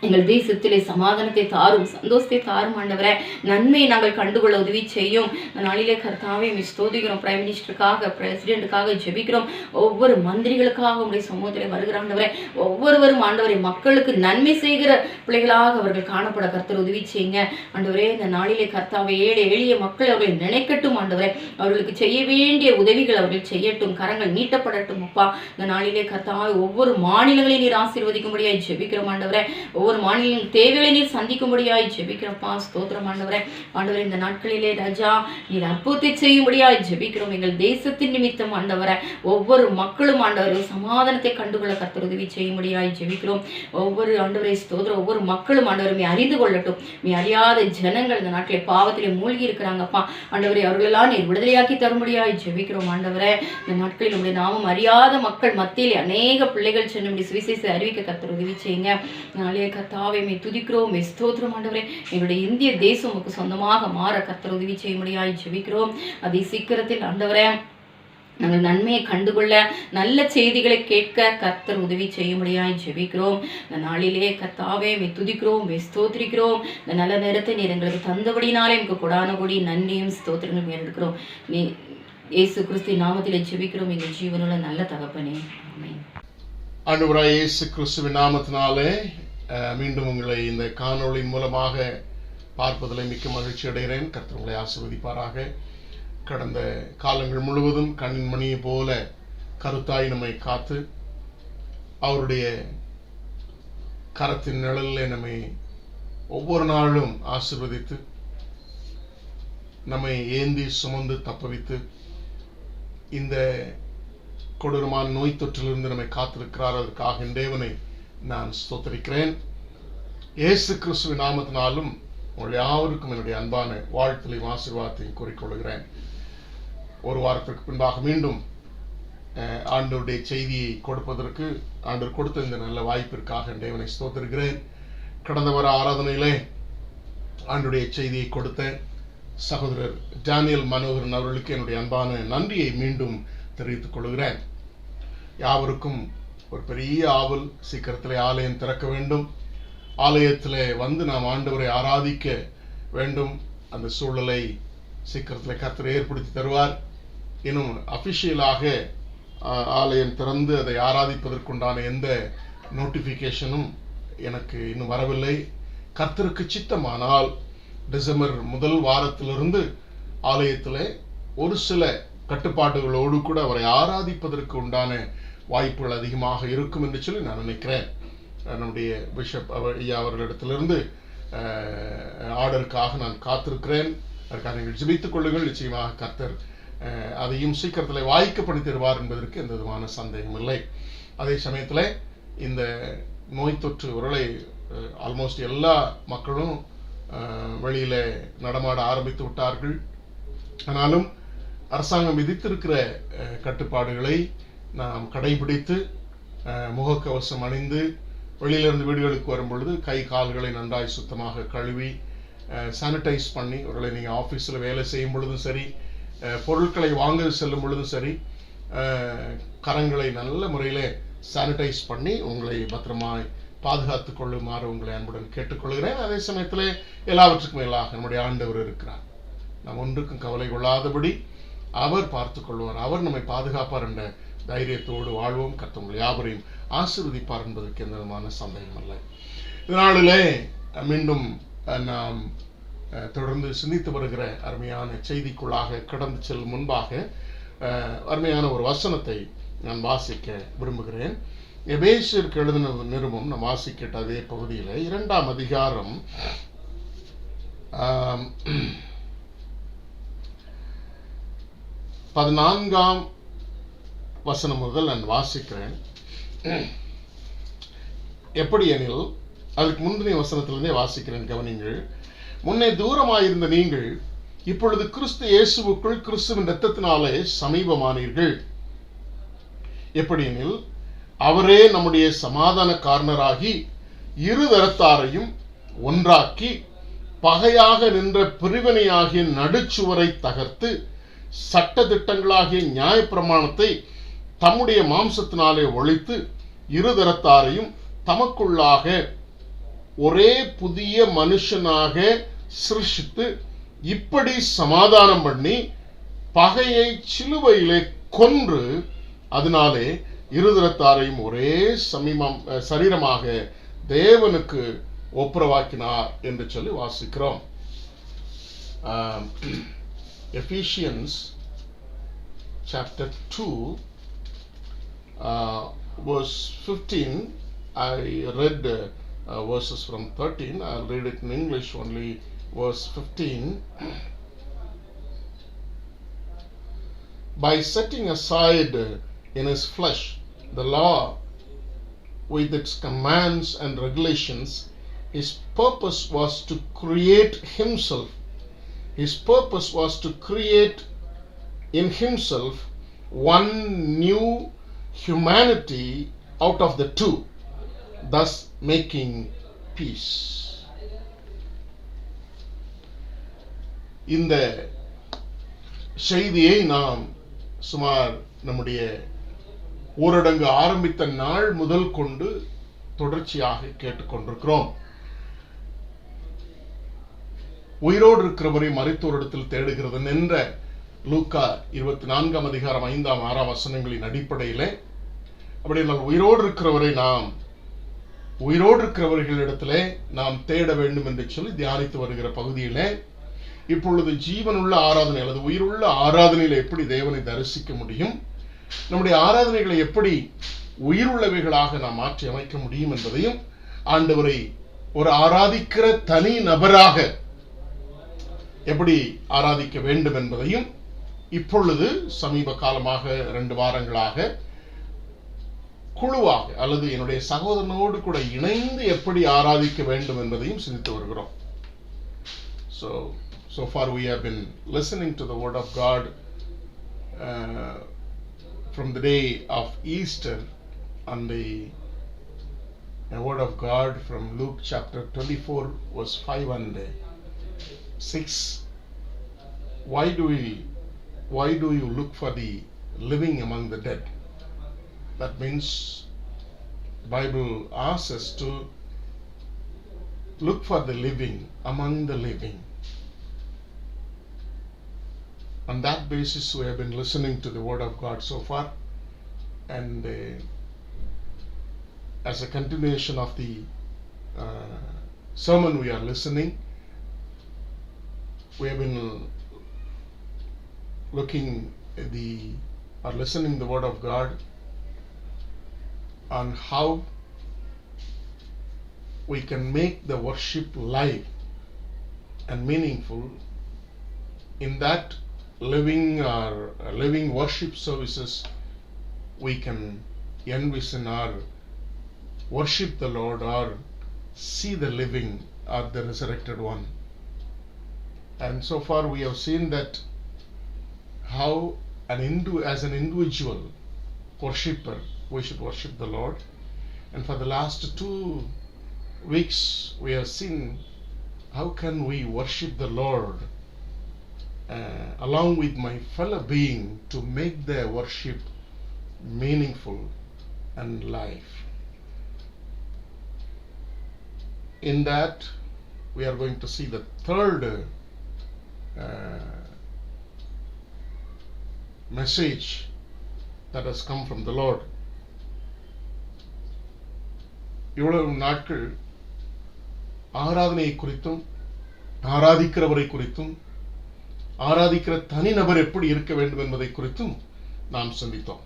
எங்கள் தேசத்திலே சமாதானத்தை தாரும், சந்தோஷத்தை தாரும் ஆண்டவரே. நன்மையை நாங்கள் கண்டுகொள்ள உதவி செய்யும். நாளிலே கர்த்தாவே ஸ்தோத்திரிக்கிறோம். பிரைம் மினிஸ்டருக்காக பிரசிடென்ட்டுக்காக ஜெபிக்கிறோம். ஒவ்வொரு மந்திரிகளுக்காக உடைய சமூகத்திலே வருகிற ஆண்டவரே. ஒவ்வொருவரும் ஆண்டவரை மக்களுக்கு நன்மை செய்கிற பிள்ளைகளாக அவர்கள் காணப்பட கர்த்தர் உதவி செய்யுங்க ஆண்டவரே. இந்த நாளிலே கர்த்தாவே ஏழை எளிய மக்கள் அவர்களை நினைக்கட்டும் ஆண்டவரே. அவர்களுக்கு செய்ய வேண்டிய உதவிகள் அவர்கள் செய்யட்டும், கரங்கள் நீட்டப்படட்டும் அப்பா. இந்த நாளிலே கர்த்தாவே ஒவ்வொரு மாநிலங்களையும் நீர் ஆசீர்வதிக்கும்படியாய் ஜெபிக்கிறோம் ஆண்டவரே. ஒவ்வொரு மாநில தேவைகளை நீர் சந்திக்கும்படியாய் ஜெபிக்கிறோம்ப்பா. ஸ்தோத்திரம் ஆண்டவரே. ஆண்டவரே இந்த நாட்களிலே ராஜா நீர் அற்புதத்தை செய்யும்படியாய் ஜெபிக்கிறோம். எங்கள் தேசத்தின் நிமித்தம் ஆண்டவரை ஒவ்வொரு மக்களும் ஆண்டவரை சமாதானத்தை கண்டுகொள்ள கர்த்தர் உதவி செய்யும்படியாய் ஜெபிக்கிறோம். ஒவ்வொரு ஆண்டவரை ஸ்தோத்திரம் ஒவ்வொரு மக்களும் ஆண்டவரை அறிந்து கொள்ளட்டும். நீ அறியாத ஜனங்கள் இந்த நாட்டிலே பாவத்திலே மூழ்கி இருக்கிறாங்கப்பா ஆண்டவரை. அவர்களெல்லாம் நீர் விடுதலையாக்கி தரும்படியாய் ஜெபிக்கிறோம் ஆண்டவரே. இந்த நாட்களில் உடைய நாமம் அறியாத மக்கள் மத்தியில் அநேக பிள்ளைகள் சென்று சுவிசேஷத்தை அறிவிக்க கர்த்தர் உதவி செய்யுங்க. நாளைய கர்த்தாவே துதிக்கிறோம், ஸ்தோத்திரம் ஆண்டவரே. எங்களுடைய இந்திய தேசம் உமக்கு சொந்தமாக மாற கர்த்தர் உதவி செய்யும்படியாய் ஜெபிக்கிறோம். அதை சீக்கிரத்தில் ஆண்டவரே நாங்கள் நன்மையை கண்டுகொள்ள நல்ல செய்திகளை கேட்க கர்த்தர் உதவி செய்யும்படியாய் ஜெபிக்கிறோம். இந்த நாளிலே கர்த்தாவே துதிக்கிறோம், ஸ்தோத்திரிக்கிறோம். இந்த நல்ல நேரத்தை நீர் எங்களுக்கு தந்தபடினாலே எனக்கு கொடான கொடி நன்றியும் ஸ்தோத்திரங்களும் எடுக்கிறோம். நீ இயேசு கிறிஸ்து நாமத்திலே ஜெபிக்கிறோம் எங்கள் ஜீவனுள்ள நல்ல தகப்பனே, ஆமென். ஆண்டவராய் இயேசு கிறிஸ்துவின் நாமத்தினாலே மீண்டும் உங்களை இந்த காணொளியின் மூலமாக பார்ப்பதில் மிக்க மகிழ்ச்சி அடைகிறேன். கர்த்தர் உங்களை ஆசீர்வதிப்பாராக. கடந்த காலங்கள் முழுவதும் கண்ணின் மணியை போல கருத்தாய் நம்மை காத்து அவருடைய கரத்தின் நிழலில் நம்மை ஒவ்வொரு நாளும் ஆசீர்வதித்து நம்மை ஏந்தி சுமந்து தப்புவித்து இந்த கொடூரமான நோய் தொற்றிலிருந்து நம்மை காத்திருக்கிறார். அதற்காக தேவனை நான் ஸ்தோத்திரிக்கிறேன். இயேசு கிறிஸ்துவின் நாமத்தினாலும் உங்கள் யாவருக்கும் என்னுடைய அன்பான வாழ்த்துலையும் ஆசீர்வாதத்தையும் கூறிக்கொள்கிறேன். ஒரு வாரத்திற்கு பின்பாக மீண்டும் ஆண்டவருடைய செய்தியை கொடுப்பதற்கு ஆண்டவர் கொடுத்த இந்த நல்ல வாய்ப்பிற்காக தேவனை ஸ்தோத்திரிக்கிறேன். கடந்த வார ஆராதனையிலே ஆண்டவருடைய செய்தியை கொடுத்த சகோதரர் டேனியல் மனோகரன் அவர்களுக்கு என்னுடைய அன்பான நன்றியை மீண்டும் தெரிவித்துக் கொள்கிறேன். யாவருக்கும் ஒரு பெரிய ஆவல், சீக்கிரத்திலே ஆலயம் திறக்க வேண்டும், ஆலயத்தில் வந்து நாம் ஆண்டவரை ஆராதிக்க வேண்டும். அந்த சூழலை சீக்கிரத்தில் கர்த்தர் ஏற்படுத்தி தருவார். இன்னும் அபிஷியலாக ஆலயம் திறந்து அதை ஆராதிப்பதற்குண்டான எந்த நோட்டிஃபிகேஷனும் எனக்கு இன்னும் வரவில்லை. கர்த்தருக்கு சித்தமானால் டிசம்பர் முதல் வாரத்திலிருந்து ஆலயத்தில் ஒரு சில கட்டுப்பாடுகளோடு கூட அவரை ஆராதிப்பதற்கு உண்டான வாய்ப்புகள் அதிகமாக இருக்கும் என்று சொல்லி நான் நினைக்கிறேன். நம்முடைய பிஷப் ஐயா அவர்களிடத்திலிருந்து ஆர்டருக்காக நான் காத்திருக்கிறேன். அதற்காக நீங்கள் ஜெபித்துக் கொள்ளுங்கள். நிச்சயமாக கர்த்தர் அதையும் சீக்கிரத்தில் வாய்க்கப்படி தருவார் என்பதற்கு எந்த விதமான சந்தேகம் இல்லை. அதே சமயத்தில் இந்த நோய் தொற்று உரலை ஆல்மோஸ்ட் எல்லா மக்களும் வெளியில நடமாட ஆரம்பித்து விட்டார்கள். ஆனாலும் அரசாங்கம் விதித்திருக்கிற கட்டுப்பாடுகளை நாம் கடைபிடித்து முகக்கவசம் அணிந்து வெளியிலிருந்து வீடுகளுக்கு வரும் பொழுது கை கால்களை நன்றாய் சுத்தமாக கழுவி சானிடைஸ் பண்ணி, ஒருவேளை நீங்கள் ஆஃபீஸில் வேலை செய்யும் பொழுதும் சரி, பொருட்களை வாங்க செல்லும் பொழுதும் சரி, கரங்களை நல்ல முறையில் சானிடைஸ் பண்ணி உங்களை பத்திரமாய் பாதுகாத்து கொள்ளுமாறு உங்களை அன்புடன் கேட்டுக்கொள்கிறேன். அதே சமயத்தில் எல்லாவற்றுக்கும் மேலாக நம்முடைய ஆண்டவர் இருக்கிறார். நாம் ஒன்றுக்கும் கவலை கொள்ளாதபடி அவர் பார்த்து கொள்வார், அவர் நம்மை பாதுகாப்பார் என்ற தைரியத்தோடு வாழ்வோம். கர்த்தர் யாவரையும் ஆசீர்வதிப்பார் என்பதற்கு எந்த விதமான சந்தேகம் அல்ல. இதனாலே மீண்டும் நாம் தொடர்ந்து சிந்தித்து வருகிற அருமையான செய்திக்குள்ளாக கடந்து செல்லும் முன்பாக அருமையான ஒரு வசனத்தை நான் வாசிக்க விரும்புகிறேன். எபேசியருக்கு எழுதின நிருபம் நாம் வாசிக்கிட்ட அதே பகுதியில் 2ஆம் அதிகாரம் 14ஆம் வசனம் முதல் நான் வாசிக்கிறேன். எப்படி எனில், அதுக்கு முந்தைய வசனத்திலிருந்தே வாசிக்கிறேன், கவனிங்கள். முன்னே தூரமாயிருந்த நீங்கள் இப்பொழுது கிறிஸ்து இயேசுவுக்குள் கிறிஸ்துவின் இரத்தத்தினாலே சமீபமானீர்கள். எப்படி எனில், அவரே நம்முடைய சமாதான காரணராகி இருதரத்தாரையும் ஒன்றாக்கி பகையாக நின்ற பிரிவினையாகிய நடுச்சுவரை தகர்த்து சட்ட திட்டங்களாகிய நியாயப்பிரமாணத்தை தம்முடைய மாம்சத்தினாலே ஒழித்து இருதரத்தாரையும் தமக்குள்ளாக ஒரே புதிய மனுஷனாக சிருஷ்டித்து இப்படி சமாதானம் பண்ணி பகையை சிலுவையிலே கொன்று அதனாலே இருதரத்தாரையும் ஒரே சரீரமாக தேவனுக்கு ஒப்புரவாக்கினார் என்று சொல்லி வாசிக்கிறோம். Ephesians chapter 2 verse 15. I read verses from 13. I'll read it in English only. Verse 15. By setting aside in his flesh the law with its commands and regulations, his purpose was to create himself. His purpose was to create in himself one new humanity out of the two, thus making peace. இந்த செய்தியை நாம் சுமார் நம்முடைய ஊரடங்கு ஆரம்பித்த நாள் முதல் கொண்டு தொடர்ச்சியாக கேட்டுக்கொண்டிருக்கிறோம். உயிரோடு இருக்கிறவரை மரித்தோரிடத்தில் தேடுகிறது என்ற லூக்கா 24ஆம் அதிகாரம் 5ஆம் 6ஆம் வசனங்களின் அடிப்படையில், அப்படி உயிரோடு இருக்கிறவரை நாம் உயிரோடு இருக்கிறவர்களிடத்திலே நாம் தேட வேண்டும் என்று சொல்லி தியானித்து வருகிற பகுதியில இப்பொழுது ஜீவனுள்ள ஆராதனை அல்லது உயிருள்ள ஆராதனையில எப்படி தேவனை தரிசிக்க முடியும், நம்முடைய ஆராதனைகளை எப்படி உயிருள்ளவைகளாக நாம் மாற்றி அமைக்க முடியும் என்பதையும், ஆண்டவரை ஒரு ஆராதிக்கிற தனி நபராக எப்படி ஆராதிக்க வேண்டும் என்பதையும் இப்பொழுது சமீப காலமாக 2 வாரங்களாக குழுவாக அல்லது என்னுடைய சகோதரனோடு கூட இணைந்து எப்படி ஆராதிக்க வேண்டும் என்பதையும் சிந்தித்து வருகிறோம். So far we have been listening to the word of God from the day of Easter on the word of God from Luke chapter 24 verse 5 and 6. Why do you look for the living among the dead? That means the Bible asks us to look for the living among the living. On that basis we have been listening to the word of God so far, and as a continuation of the sermon we are listening, we have been listening the word of God on how we can make the worship live and meaningful. In that living worship services, we can envision or worship the Lord or see the living or the resurrected one. And so far we have seen that how as an individual worshipper we should worship the Lord. And for the last 2 weeks we have seen how can we worship the Lord along with my fellow being to make their worship meaningful and life. In that we are going to see the third message that has come from the Lord. இவ்வளவு நாட்கள் ஆராதனையை குறித்தும் ஆராதிக்கிறவரை குறித்தும் ஆராதிக்கிற தனிநபர் எப்படி இருக்க வேண்டும் என்பதை குறித்தும் நாம் சிந்தித்தோம்.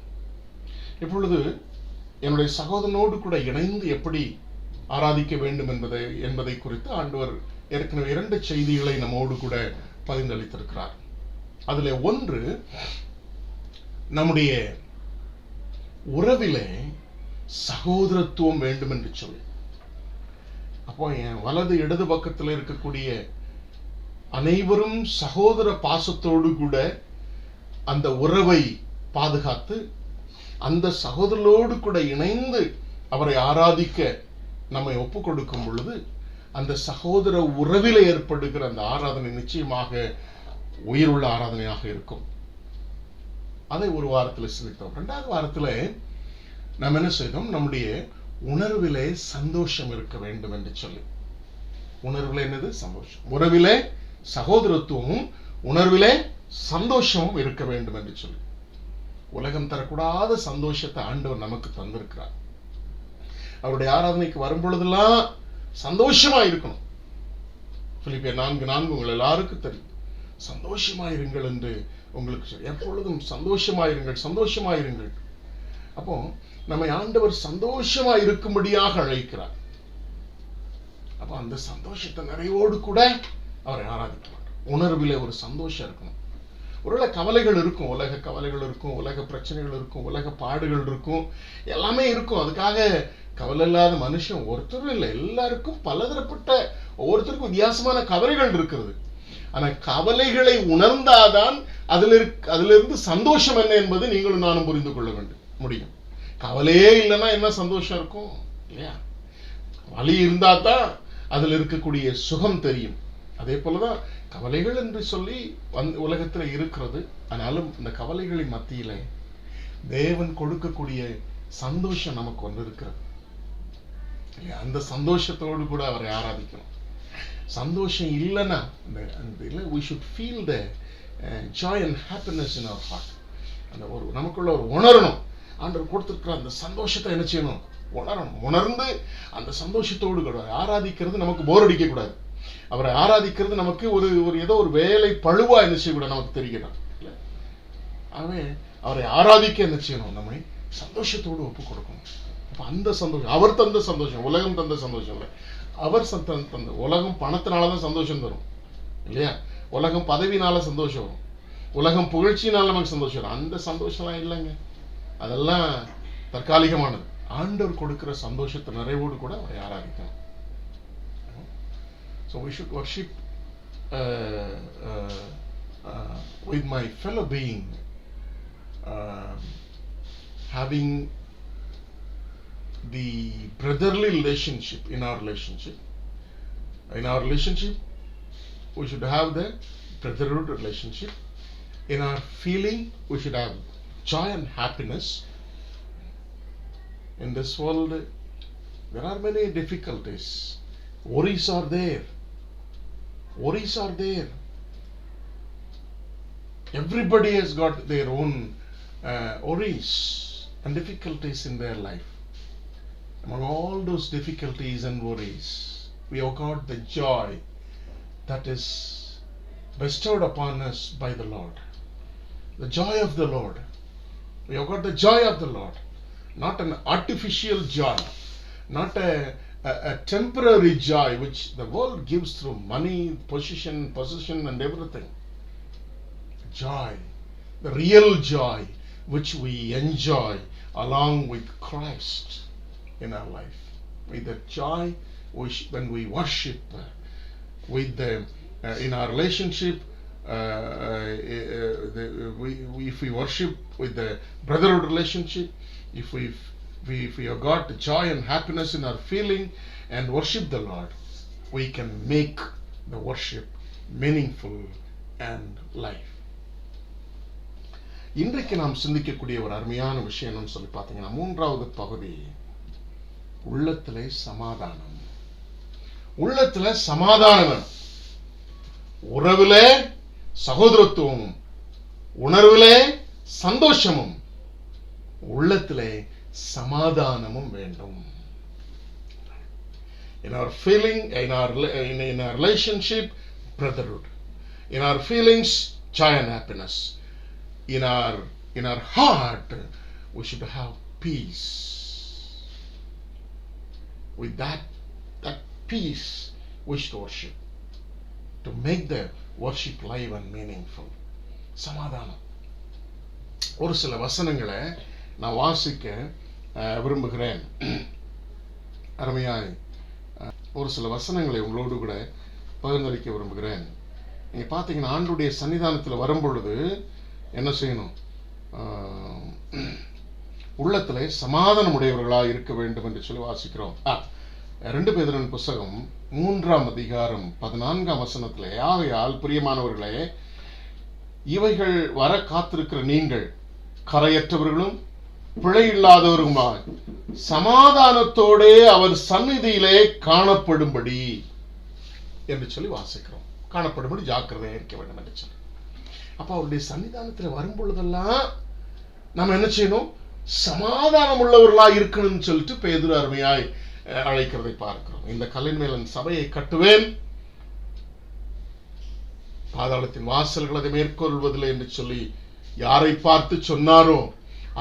இப்பொழுது என்னுடைய சகோதரனோடு கூட இணைந்து எப்படி ஆராதிக்க வேண்டும் என்பதை குறித்து ஆண்டவர் ஏற்கனவே 2 செய்திகளை நம்மோடு கூட பகிர்ந்தளித்திருக்கிறார். அதிலே ஒன்று நம்முடைய உறவிலே சகோதரத்துவம் வேண்டும் என்று சொல்லி. அப்போ என் வலது இடது பக்கத்தில் இருக்கக்கூடிய அனைவரும் சகோதர பாசத்தோடு கூட அந்த உறவை பாதுகாத்து அந்த சகோதரரோடு கூட இணைந்து அவரை ஆராதிக்க நம்மை ஒப்புக் கொடுக்கும் பொழுது அந்த சகோதர உறவில் ஏற்படுகிற அந்த ஆராதனை நிச்சயமாக உயிருள்ள ஆராதனையாக இருக்கும். அதை ஒரு வாரத்தில் சிந்தித்தோம். 2வது வாரத்தில் நாம் என்ன செய்தோம்? நம்முடைய உணர்விலே சந்தோஷம் இருக்க வேண்டும் என்று சொல்லி. உணர்விலே என்னது? சந்தோஷம். உறவிலே சகோதரத்துவமும் உணர்விலே சந்தோஷமும் இருக்க வேண்டும் என்று சொல்லி. உலகம் தரக்கூடாத சந்தோஷத்தை ஆண்டவர் நமக்கு தந்திருக்கிறார். அவருடைய ஆராதனைக்கு வரும் பொழுதெல்லாம் சந்தோஷமா இருக்கணும். பிலிப்பியர் 4:4 உங்கள் எல்லாருக்கும் தெரியும். சந்தோஷமாயிருங்கள் என்று உங்களுக்கு எப்பொழுதும் சந்தோஷமாயிருங்கள் சந்தோஷமாயிருங்கள். அப்போ நம்மை ஆண்டவர் சந்தோஷமா இருக்கும்படியாக அழைக்கிறார். அப்ப அந்த சந்தோஷத்தை நிறைவோடு கூட அவரை ஆராதிக்கலாம். உணர்விலே ஒரு சந்தோஷம் இருக்கணும். ஒருவேளை கவலைகள் இருக்கும், உலக கவலைகள் இருக்கும், உலக பிரச்சனைகள் இருக்கும், உலக பாடுகள் இருக்கும், எல்லாமே இருக்கும். அதுக்காக கவலை இல்லாத மனுஷன் ஒருத்தரும் இல்லை. எல்லாருக்கும் பலதரப்பட்ட ஒவ்வொருத்தருக்கும் வித்தியாசமான கவலைகள் இருக்கிறது. ஆனா கவலைகளை உணர்ந்தாதான் அதிலிருந்து சந்தோஷம் என்ன என்பது நீங்களும் நானும் புரிந்து கொள்ள முடியும். கவலையே இல்லைன்னா என்ன சந்தோஷம் இருக்கும் இல்லையா? வலி இருந்தா தான் அதில் இருக்கக்கூடிய சுகம் தெரியும். அதே போலதான் கவலைகள் என்று சொல்லி உலகத்தில் இருக்கிறது. ஆனாலும் இந்த கவலைகளின் மத்தியில தேவன் கொடுக்கக்கூடிய சந்தோஷம் நமக்கு வந்திருக்கிறது. அந்த சந்தோஷத்தோடு கூட அவரை ஆராதிக்கணும். சந்தோஷம் இல்லைன்னா we should feel the joy and happiness in our heart. அந்த நமக்குள்ள ஒரு உணரணும். ஆண்டவர் கொடுத்திருக்கிற அந்த சந்தோஷத்தை என்ன செய்யணும்? உணரணும். உணர்ந்து அந்த சந்தோஷத்தோடு கூட ஆராதிக்கிறது நமக்கு போர் அடிக்க கூடாது. அவரை ஆராதிக்கிறது நமக்கு ஒரு ஏதோ ஒரு வேலை பழுவா என்ன செய்யக்கூடாது, நமக்கு தெரியணும். ஆகவே அவரை ஆராதிக்க என்ன செய்யணும்? நம்மை சந்தோஷத்தோடு ஒப்பு கொடுக்கணும். அப்ப அந்த சந்தோஷம் அவர் தந்த சந்தோஷம், உலகம் தந்த சந்தோஷம் இல்லை. அவர் தந்த உலகம் பணத்தினாலதான் சந்தோஷம் தரும் இல்லையா? உலகம் பதவினால சந்தோஷம் வரும், உலகம் புகழ்ச்சினால நமக்கு சந்தோஷம் வரும். அந்த சந்தோஷம்லாம் இல்லைங்க, அதெல்லாம் தற்காலிகமானது. ஆண்டவர் கொடுக்கிற சந்தோஷத்தை நிறைவோடு கூட அவரை ஆராதிக்கணும். So we should worship with my fellow being, having the brotherly relationship in our relationship. In our relationship, we should have the brotherhood relationship. In our feeling, we should have joy and happiness. In this world, there are many difficulties. Worries are there. Worries are there. Everybody has got their own worries and difficulties in their life. Among all those difficulties and worries, we have got the joy that is bestowed upon us by the Lord. The joy of the Lord. We have got the joy of the Lord. Not an artificial joy. Not a temporary joy which the world gives through money, possession and everything. Joy. The real joy which we enjoy along with Christ in our life. With the joy when we worship, with the in our relationship if we worship with the brotherhood relationship, if we have got joy and happiness in our feeling and worship the Lord, we can make the worship meaningful and life. இன்றைக்கு நாம் சிந்திக்கக்கூடிய ஒரு அருமையான விஷயம் என்னன்னு சொல்லி பார்த்தீங்கன்னா, மூன்றாவது பகுதி உள்ளத்திலே சமாதானம். உள்ளத்திலே சமாதானம், உறவிலே சகோதரத்துவமும், உணர்விலே சந்தோஷமும், உள்ளத்திலே சமாதானமும் வேண்டும். In our feeling, in our relationship, brotherhood. In our feelings, joy and happiness. In our heart, we should have peace. With that peace, we should worship, to make the worship live and meaningful. சமாதானம். ஒரு சில வசனங்களை நான் வாசிக்க விரும்புகிறேன். அருமையாய் ஒரு சில வசனங்களை உங்களோடு கூட பகிர்ந்தளிக்க விரும்புகிறேன். நீங்க பார்த்தீங்கன்னா, ஆண்டுடைய சன்னிதானத்தில் வரும்பொழுது என்ன செய்யணும்? உள்ளத்திலே சமாதானம் உடையவர்களாக இருக்க வேண்டும் என்று சொல்லி வாசிக்கிறோம். 2 பேதுருவின் புஸ்தகம் 3ஆம் அதிகாரம் 14ஆம் வசனத்திலே, ஆகையால் பிரியமானவர்களே, இவைகள் வர காத்திருக்கிற நீங்கள் கரையற்றவர்களும் பிழை இல்லாதவர்களுமாய் சமாதானத்தோடே அவர் சந்நிதியிலே காணப்படும்படி என்று சொல்லி வாசிக்கிறோம். காணப்படும்படி ஜாக்கிரதையா இருக்க வேண்டும் என்று சொல்லி. அப்ப அவருடைய சன்னிதானத்தில் வரும்பொழுதெல்லாம் நம்ம என்ன செய்யணும்? சமாதானம் உள்ளவர்களாய் இருக்கணும்னு சொல்லிட்டு பேதுரு அருமையாய் அழைக்கிறதை பார்க்கிறோம். இந்த கல்லின் மேல் என் சபையை கட்டுவேன், பாதாளத்தின் வாசல்கள் அதை மேற்கொள்வதில்லை என்று சொல்லி யாரை பார்த்து சொன்னாரோ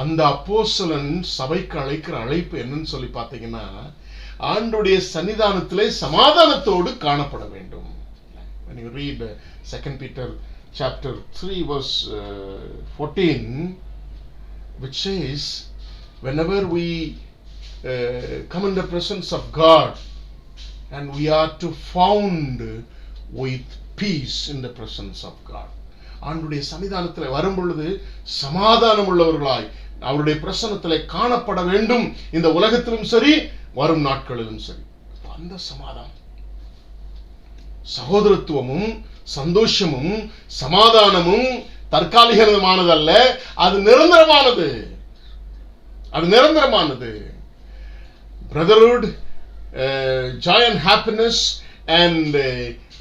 அந்த அப்போஸ்தலன் சபைக்கு அழைக்கிற அழைப்பு என்னன்னு சொல்லி பார்த்தீங்கன்னா, ஆண்டுடைய சன்னிதானத்திலே சமாதானத்தோடு காணப்பட வேண்டும். When you read 2 Peter chapter 3 verse 14, which says, whenever we come in the presence of God, and we are to found with peace in the presence of God. ஆண்டுடைய சன்னிதானத்தில் வரும் பொழுது சமாதானம் உள்ளவர்களாய் அவருடைய பிரசன்னத்திலே காணப்பட வேண்டும். இந்த உலகத்திலும் சரி, வரும் நாட்களிலும் சரி. அந்த சமாதானம், சகோதரத்துவமும் சந்தோஷமும் சமாதானமும் தற்காலிகமானதல்ல, அது நிரந்தரமானது. அது நிரந்தரமானது. Brotherhood, joy and happiness, and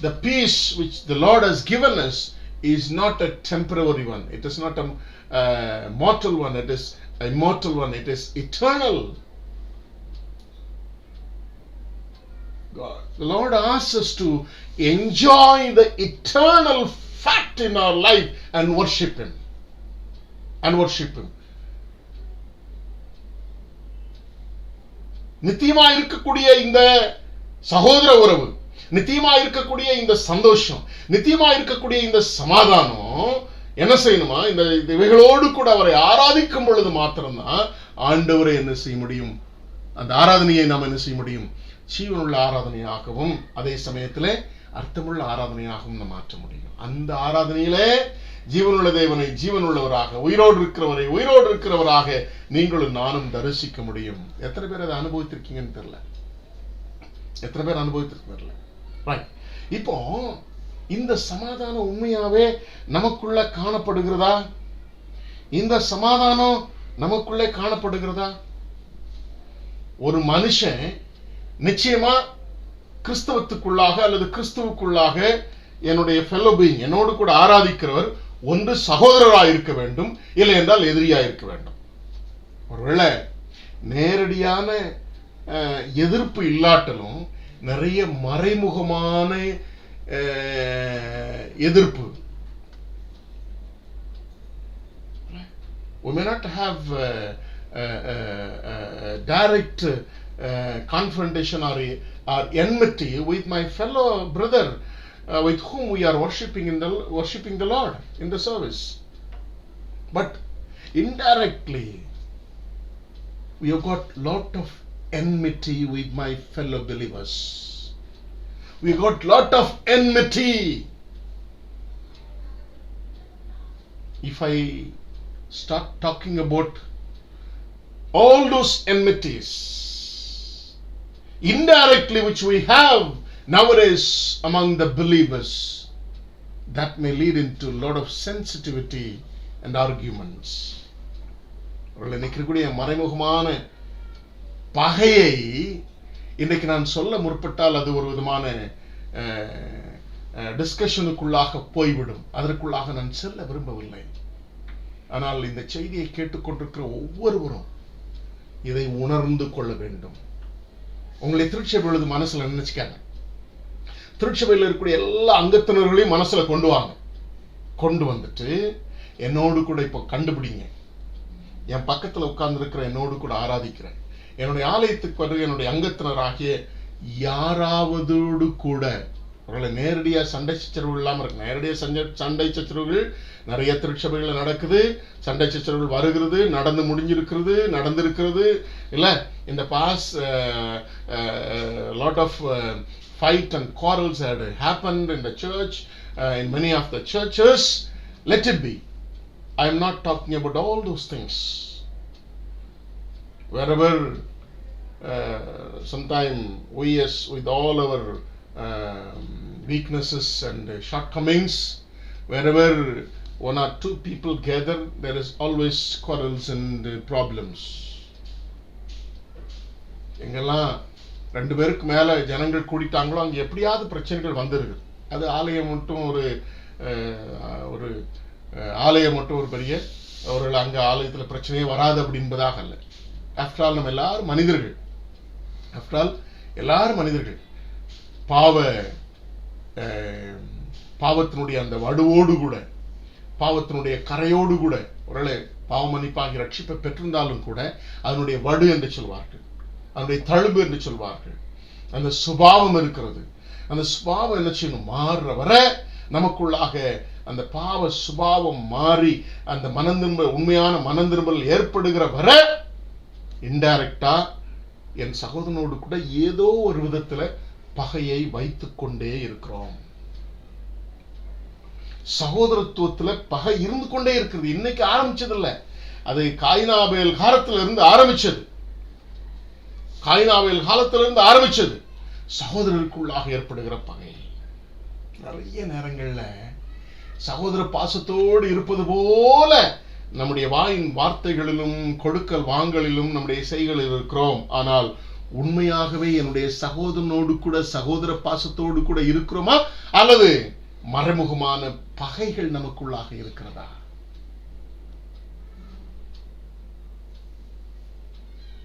the peace which the Lord has given us is not a temporary one. It is not a mortal one. It is a immortal one. It is eternal. God, the Lord asks us to enjoy the eternal fact in our life and worship Him. நித்தியமா இருக்கக்கூடிய இந்த சகோதர உறவு, நித்தியமா இருக்கக்கூடிய இந்த சந்தோஷம், நித்தியமா இருக்கக்கூடிய இந்த சமாதானம் என்ன செய்யணுமா? இந்த இவைகளோடு கூட அவரை ஆராதிக்கும் பொழுது மாத்திரம்தான் ஆண்டவரை என்ன செய்ய முடியும்? அந்த ஆராதனையை நாம் என்ன செய்ய முடியும்? ஜீவனுள்ள ஆராதனையாகவும் அதே சமயத்திலே அர்த்தமுள்ள ஆராதனையாகவும் நாம் மாற்ற முடியும். அந்த ஆராதனையிலே ஜீவனுள்ள தேவனை ஜீவனுள்ளவராக, உயிரோடு இருக்கிறவராக நீங்களும் நானும் தரிசிக்க முடியும். எத்தனை பேர் அதை அனுபவித்திருக்கீங்கன்னு தெரியல. ரைட். இப்போ இந்த சமாதானம் உண்மையாவே நமக்குள்ள காணப்படுகிறதா? இந்த சமாதானம் நமக்குள்ளே காணப்படுகிறதா? ஒரு மனுஷன் நிச்சயமா கிறிஸ்தவத்துக்குள்ளாக அல்லது கிறிஸ்துவுக்குள்ளாக என்னுடைய ஃபெல்லோ பீயிங், என்னோடு கூட ஆராதிக்கிறவர் ஒன்று சகோதரராக இருக்க வேண்டும், இல்லை என்றால் எதிரியாக இருக்க வேண்டும். ஒருவேளை நேரடியான எதிர்ப்பு இல்லாட்டலும் நிறைய மறைமுகமான எதிர்ப்பு. We may not have direct confrontation or enmity with my fellow brother with whom we are worshiping the Lord in the service, but indirectly we have got lot of enmity with my fellow believers. We got lot of enmity. if I start talking about all those enmities indirectly which we have nowadays among the believers, that may lead into a lot of sensitivity and arguments. நினைக்கக்கூடிய மறைமுகமான பகையை இன்றைக்கு நான் சொல்ல முற்பட்டால் அது ஒரு விதமான டிஸ்கஷனுக்குள்ளாக போய்விடும். அதற்குள்ளாக நான் செல்ல விரும்பவில்லை. ஆனால் இந்த செய்தியை கேட்டுக்கொண்டிருக்கிற ஒவ்வொருவரும் இதை உணர்ந்து கொள்ள வேண்டும். உங்களை திருச்சபையில் மனசுல நினைச்சுக்காங்க. திருச்சபையில் இருக்கக்கூடிய எல்லா அங்கத்தினர்களையும் மனசுல கொண்டு வாங்க. கொண்டு வந்துட்டு என்னோடு கூட இப்போ கண்டுபிடிங்க. என் பக்கத்துல உட்கார்ந்து இருக்கிற என்னோடு கூட ஆராதிக்கிறேன் என்னுடைய ஆலயத்துக்கு வருகிற என்னுடைய அங்கத்தினராகிய யாராவதோடு கூட அவர்களை நேரடியா சண்டை சச்சரவுகள் இல்லாம இருக்கு. நேரடியா சண்டை சச்சரவுகள் நிறைய திருச்சபைகள் நடக்குது. சண்டை சச்சரவுகள் வருகிறது, நடந்து முடிஞ்சிருக்கிறது, நடந்திருக்கிறது இல்ல. இந்த pass lot of fight and quarrels had happened in the church, in many of the churches. Let it be. I am not talking about all those things. Wherever sometime we, as with all our weaknesses and shortcomings, wherever one or two people gather, there is always quarrels and problems. எங்கெல்லாம் ரெண்டு பேருக்கு மேல ஜனங்கள் கூடிட்டாங்களோ அங்க எப்படியாவது பிரச்சனைகள் வந்துருக்கு. அது ஆலயம் மட்டும் ஒரு ஆலயம் மட்டும் ஒரு பெரிய அவர்கள் அங்க ஆலயத்தில் பிரச்சனையே வராது அப்படி என்பதாக அல்ல. ஆஃப்டர் ஆல் நம்ம எல்லாரும் மனிதர்கள். ஆஃப்டர் ஆல் எல்லாரும் மனிதர்கள். பாவத்தினுடைய அந்த வடுவோடு கூட, பாவத்தினுடைய கரையோடு கூட ஒருவேளை பாவ மன்னிப்பாகி ரட்சிப்பை பெற்றிருந்தாலும் கூட அதனுடைய வடு என்று சொல்வார்கள், அதனுடைய தழும்பு என்று சொல்வார்கள். அந்த சுபாவம் இருக்கிறது. அந்த சுபாவம் என்ன செய்யணும்? மாறுற வர நமக்குள்ளாக அந்த பாவ சுபாவம் மாறி அந்த மனந்திரும்பல், உண்மையான மனந்திரும்பல் ஏற்படுகிற வர இன்டைரக்டா என் சகோதரனோடு கூட ஏதோ ஒரு விதத்துல பகையை வைத்துக் கொண்டே இருக்கிறோம். சகோதரத்துவத்துல பகை இருந்து கொண்டே இருக்கிறது. இன்னைக்கு ஆரம்பிச்சது இல்ல, அது காயினாபேல் காலத்துல இருந்து ஆரம்பிச்சது. காயினாபேல் காலத்திலிருந்து ஆரம்பிச்சது சகோதரருக்குள்ளாக ஏற்படுகிற பகை. நிறைய நேரங்கள்ல சகோதர பாசத்தோடு இருப்பது போல நம்முடைய வாயின் வார்த்தைகளிலும் கொடுக்கல் வாங்கலிலும் நம்முடைய செய்களில் இருக்கிறோம். ஆனால் உண்மையாகவே என்னுடைய சகோதரனோடு கூட சகோதர பாசத்தோடு கூட இருக்கிறோமா அல்லது மறைமுகமான பகைகள் நமக்குள்ளாக இருக்கிறதா?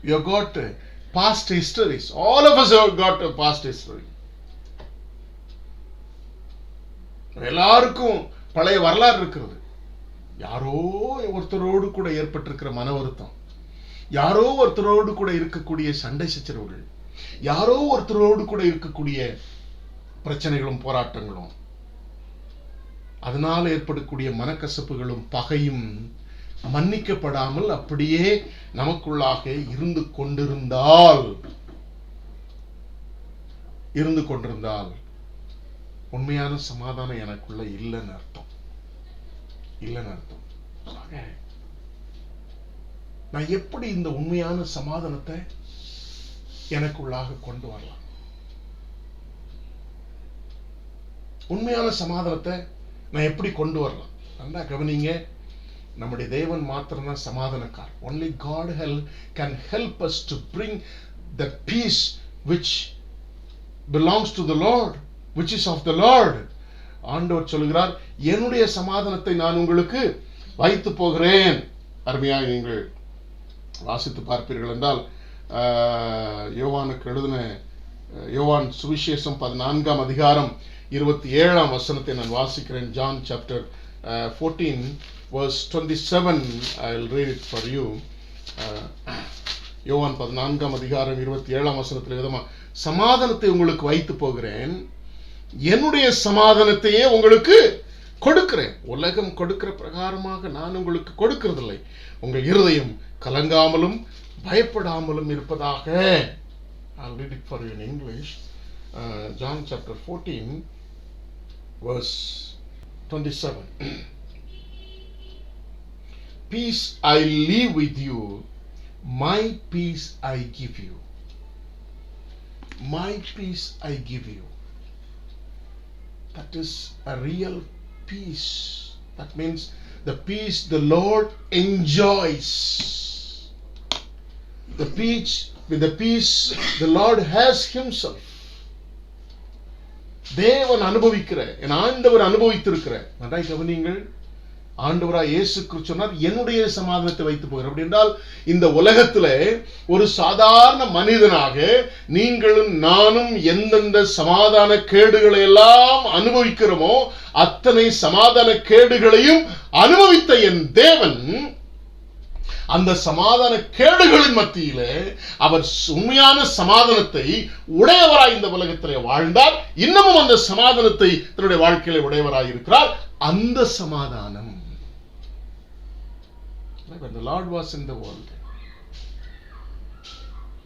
You have got past histories. All of us have got a past history. எல்லாருக்கும் பழைய வரலாறு இருக்கிறது. யாரோ ஒருத்தரோடு கூட ஏற்பட்டிருக்கிற மன வருத்தம், யாரோ ஒருத்தரோடு கூட இருக்கக்கூடிய சண்டை சச்சரவுகள், யாரோ ஒருத்தரோடு கூட இருக்கக்கூடிய பிரச்சனைகளும் போராட்டங்களும், அதனால ஏற்படக்கூடிய மனக்கசப்புகளும் பகையும் மன்னிக்கப்படாமல் அப்படியே நமக்குள்ளாக இருந்து கொண்டிருந்தால் உண்மையான சமாதானம் எனக்குள்ள இல்லைன்னு அர்த்தம். நான் எப்படி இந்த உண்மையான சமாதானத்தை எனக்குள்ளாக கொண்டு வரலாம்? உண்மையான சமாதானத்தை நான் எப்படி கொண்டு வரலாம்? நல்லா கவனிங்க. நம்முடைய தேவன் மாத்திரம்தான் சமாதானக்கார். Only God can help us to bring the peace which belongs to the Lord, which is of the Lord. ஆண்டவர் சொல்கிறார், என்னுடைய சமாதானத்தை நான் உங்களுக்கு வைத்து போகிறேன். அருமையாக நீங்கள் வாசித்து பார்ப்பீர்கள் என்றால் யோவானுக்கு எழுதின யோவான் சுவிசேஷம் 14ஆம் அதிகாரம் 27ஆம் வசனத்தை நான் வாசிக்கிறேன். John chapter 14 verse 27. I'll read it for you. யோவான் 14ஆம் அதிகாரம் 27ஆம் வசனத்தில் விதமா, சமாதானத்தை உங்களுக்கு வைத்து போகிறேன், என்னுடைய சமாதானத்தையே உங்களுக்கு கொடுக்கிறேன். உலகம் கொடுக்கிற பிரகாரமாக நான் உங்களுக்கு கொடுக்கிறதில்லை. உங்கள் இருதயம் கலங்காமலும் பயப்படாமலும் இருப்பதாக. I'll read it for you in English. John chapter 14 verse 27. peace I leave with you, my peace I give you. My peace I give you. That is a real peace. That means the peace the Lord enjoys. The peace the Lord has himself. தேவன் அனுபவிக்கிற, என் ஆண்டவர் அனுபவித்திருக்கிற, நன்றாய் கவனியுங்கள், ஆண்டவராய் இயேசு கிறிஸ்து சொன்னார், என்னுடைய சமாதானத்தை வைத்து போகிறார். அப்படி என்றால் இந்த உலகத்திலே ஒரு சாதாரண மனிதனாக நீங்களும் நானும் எந்தெந்த சமாதான கேடுகளை எல்லாம் அனுபவிக்கிறோமோ அத்தனை சமாதான கேடுகளையும் அனுபவித்த என் தேவன் அந்த சமாதான கேடுகளின் மத்தியிலே அவர் உண்மையான சமாதானத்தை உடையவராய் இந்த உலகத்திலே வாழ்ந்தார். இன்னமும் அந்த சமாதானத்தை தன்னுடைய வாழ்க்கையில உடையவராய் இருக்கிறார். அந்த சமாதானம், when the Lord was in the world,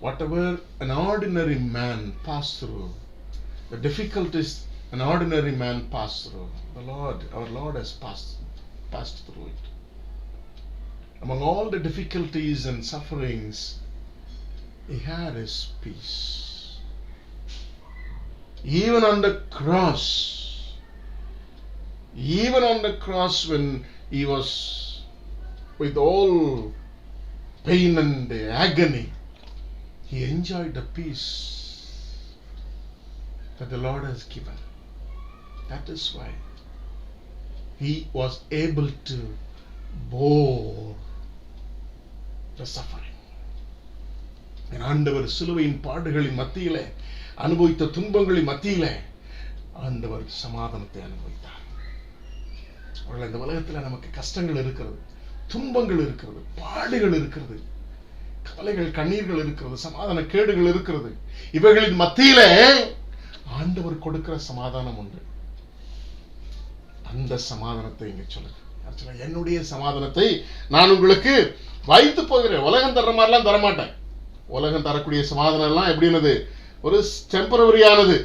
whatever an ordinary man passed through, the difficulties an ordinary man passed through, our Lord has passed through it. Among all the difficulties and sufferings, he had his peace. Even on the cross, when he was with all pain and agony, he enjoyed the peace that the Lord has given. That is why he was able to bore the suffering. என் ஆண்டவர் சிலுவையின் பாடுகளின் மத்தியிலே அனுபவித்த துன்பங்களின் மத்தியிலே ஆண்டவர் சமாதானத்தை அனுபவித்தார். அவர்கள் இந்த உலகத்தில் நமக்கு கஷ்டங்கள் இருக்கிறது, துன்பங்கள் இருக்கிறது, பாடுகள் இருக்கிறது, கவலைகள் கண்ணீர்கள் இருக்கிறது, சமாதான கேடுகள் இருக்கிறது. இவைகளின் மத்தியிலே ஆண்டவர் கொடுக்கிற சமாதானம் உண்டு. அந்த சமாதானத்தை இங்க சொல்லுங்க. என்னுடைய சமாதானத்தை நான் உங்களுக்கு வைத்து போகிறேன். உலகம் தர்ற மாதிரிலாம் தரமாட்டேன். உலகம் தரக்கூடிய சமாதானம் எல்லாம் எப்படினது, ஒரு டெம்பரவரியானது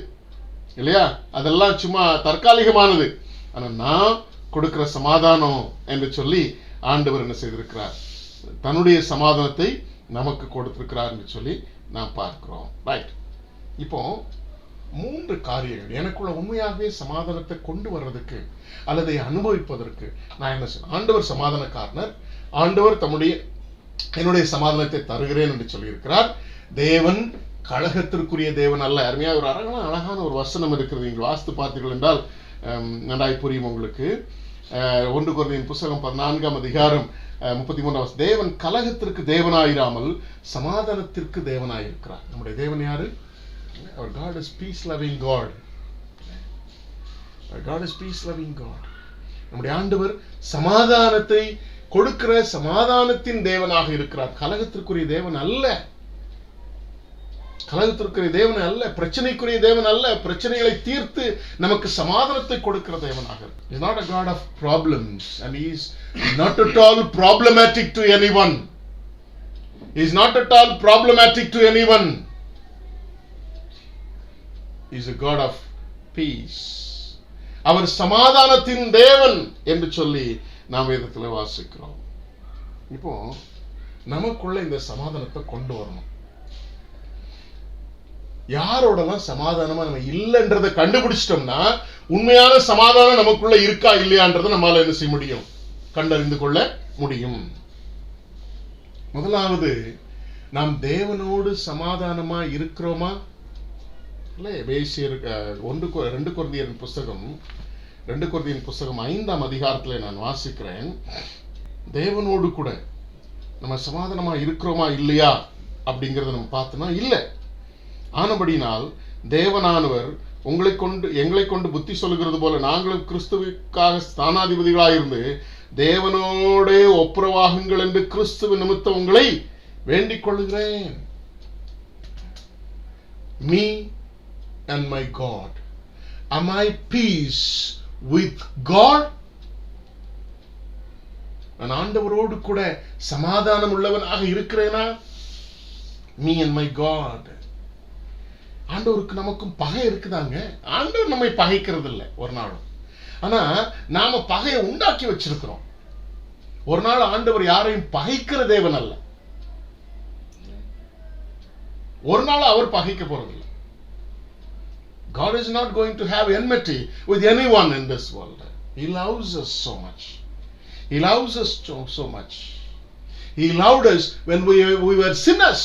இல்லையா, அதெல்லாம் சும்மா தற்காலிகமானது. ஆனா நான் கொடுக்கிற சமாதானம் என்று சொல்லி ஆண்டவர் என்ன செய்திருக்கிறார், தன்னுடைய சமாதானத்தை நமக்கு கொடுத்திருக்கிறார் என்று சொல்லி நாம் பார்க்கிறோம். ரைட். இப்போ 3 காரியங்கள் எனக்குள்ள உண்மையாகவே சமாதானத்தை கொண்டு வர்றதுக்கு அல்லது அனுபவிப்பதற்கு நான் என்ன செய்யணும். ஆண்டவர் சமாதானக்காரனர். ஆண்டவர் என்னுடைய சமாதானத்தை தருகிறேன் என்று சொல்லியிருக்கிறார். தேவன் கழகத்திற்குரிய தேவன் அல்ல. அருமையாக ஒரு அழகான ஒரு வசனம் இருக்கிறது. நீங்கள் வாசித்து பார்த்தீர்கள் என்றால் நன்றாய் புரியும் உங்களுக்கு. 1 கொரிந்தியர் புத்தகம் 14ஆம் அதிகாரம் 33 தேவன் கலகத்திற்கு தேவனாயிராமல் சமாதானத்திற்கு தேவனாயிருக்கிறார். நம்முடைய தேவன் யாரு? Our God is peace-loving God. Our God is peace-loving God. நம்முடைய ஆண்டவர் சமாதானத்தை கொடுக்கிற சமாதானத்தின் தேவனாக இருக்கிறார். கலகத்திற்குரிய தேவன் அல்ல. கலகத்திற்குரிய தேவன் அல்ல, பிரச்சனைக்குரிய தேவன் அல்ல. பிரச்சனைகளை தீர்த்து நமக்கு சமாதானத்தை கொடுக்கிற தேவனாக. He is not a God of problems and he is not at all problematic to anyone. He is not at all problematic to anyone. He is a God of peace. அவர் சமாதானத்தின் தேவன் என்று சொல்லி நாம் வேதத்தில் வாசிக்கிறோம். இப்போ நமக்குள்ள இந்த சமாதானத்தை கொண்டு வரணும். யாரோடலாம் சமாதானமா நம்ம இல்லைன்றதை கண்டுபிடிச்சிட்டோம்னா உண்மையான சமாதானம் நமக்குள்ள இருக்கா இல்லையான்றதை நம்மளால என்ன செய்ய முடியும், கண்டறிந்து கொள்ள முடியும். முதலாவது, நாம் தேவனோடு சமாதானமா இருக்கிறோமா? இல்லை, எபேசியர் 2 கொரிந்தியர் புஸ்தகம் 5ஆம் அதிகாரத்தில் நான் வாசிக்கிறேன். தேவனோடு கூட நம்ம சமாதானமா இருக்கிறோமா இல்லையா அப்படிங்கறத நம்ம பார்த்தோம்னா இல்லை. ஆனபடினால் தேவனானவர் எங்களை கொண்டு புத்தி சொல்லுகிறது போல நாங்களும் கிறிஸ்துவுக்காக ஸ்தானாதிபதிகளாயிருந்து தேவனோட ஒப்புரவாகுங்கள் என்று கிறிஸ்துவ நிமித்தம் உங்களை வேண்டிக் கொள்கிறேன். Me and my God. Am I peace with God? நான் ஆண்டவரோடு கூட சமாதானம் உள்ளவனாக இருக்கிறேனா? Me and my God. ஆண்டவருக்கு நமக்கும் பகை இருக்குதாங்க. ஆண்டவர் நம்மை பகைக்கிறது இல்லை ஒரு நாளும். ஆனா நாம பகையை உண்டாக்கி வச்சிருக்கிறோம். ஒரு நாள் ஆண்டவர் யாரையும் பகைக்கிற தேவன் அல்ல. ஒரு நாள் அவர் பகைக்க போறதில்லை. God is not going to have enmity with anyone in this world. He loves us so much. He loves us so much. He loved us when we were sinners.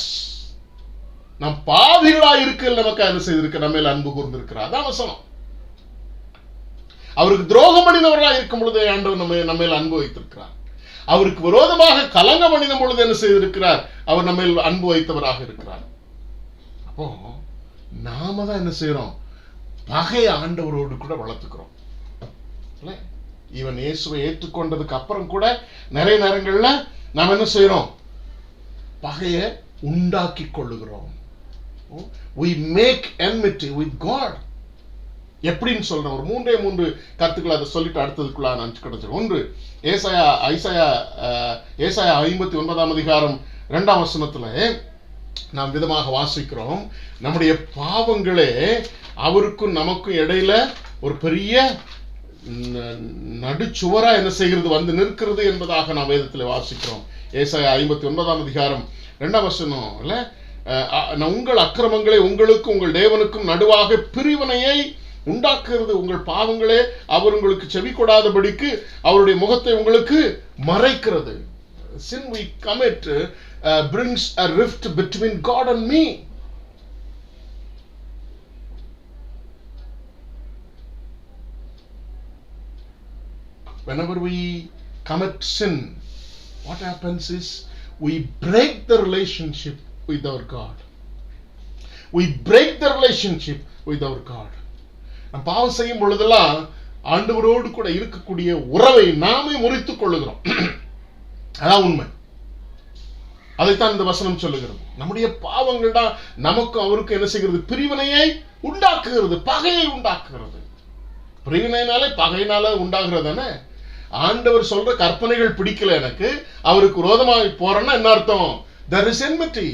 நாம் பாவிகளாய் இருக்கையில் நமக்கு என்ன செய்திருக்க, நம்ம மேல் அன்பு கூர்ந்திருக்கிறார். அதான் வசனம். அவருக்கு துரோகம் பண்ணினவர்களாக இருக்கும் பொழுது ஆண்டவர் நம்ம மேல் அன்பு வைத்திருக்கிறார். அவருக்கு விரோதமாக கலங்க பண்ணின பொழுது என்ன செய்திருக்கிறார், அவர் நம்ம மேல் அன்பு வைத்தவராக இருக்கிறார். அப்போ நாம தான் என்ன செய்யறோம், பகையை ஆண்டவரோடு கூட வளர்த்துக்கிறோம். இவன் இயேசுவை ஏற்றுக்கொண்டதுக்கு அப்புறம் கூட நிறைய நேரங்கள்ல நாம் என்ன செய்யறோம், பகையை உண்டாக்கி கொள்ளுகிறோம். We make enmity with God. எப்படின்னு சொல்றேன், ஒரு 3 கருத்துக்கள் அதை சொல்லிட்டு அடுத்ததுக்குள்ள நான் கிடைச்சிடும். ஒன்று, ஏசாயா 59 அதிகாரம் 2ஆம் வசனத்துல நாம் விதமாக வாசிக்கிறோம், நம்முடைய பாவங்களே அவருக்கும் நமக்கும் இடையில ஒரு பெரிய நடுச்சுவரா என்ன செய்கிறது, வந்து நிற்கிறது என்பதாக நாம் வேதத்தில் வாசிக்கிறோம். ஏசாயா 59 அதிகாரம் 2ஆம் வசனம் இல்ல, உங்கள் அக்கிரமங்களே உங்களுக்கும் உங்கள் தேவனுக்கும் நடுவாக பிரிவினையை உண்டாக்குகிறது, உங்கள் பாவங்களே அவர் உங்களுக்கு செவி கொடாதபடிக்கு அவருடைய முகத்தை உங்களுக்கு மறைக்கிறது. Sin we commit brings a rift between God and me. Whenever we commit sin, what happens is we break the relationship with our God. We break the relationship with our God. நாம் பாவம் செய்யும் பொழுதெல்லாம் ஆண்டவரோடு கூட இருக்கக்கூடிய உறவை நாமே முறித்துக் கொள்ளுகிறோம். அதான் உண்மை. அதைத்தான் இந்த வசனம் சொல்லுகிறது. நம்முடைய பாவங்கள் தான் நமக்கு அவருக்கு என்ன செய்கிறது, பிரிவினையை உண்டாக்குகிறது, பகையை உண்டாக்குகிறது. பிரிவினைனாலே பகையினால உண்டாகிறதானே. ஆண்டவர் சொல்ற கற்பனைகள் பிடிக்கல எனக்கு, அவருக்கு விரோதமாக போறேன்னா என்ன அர்த்தம், there is enmity.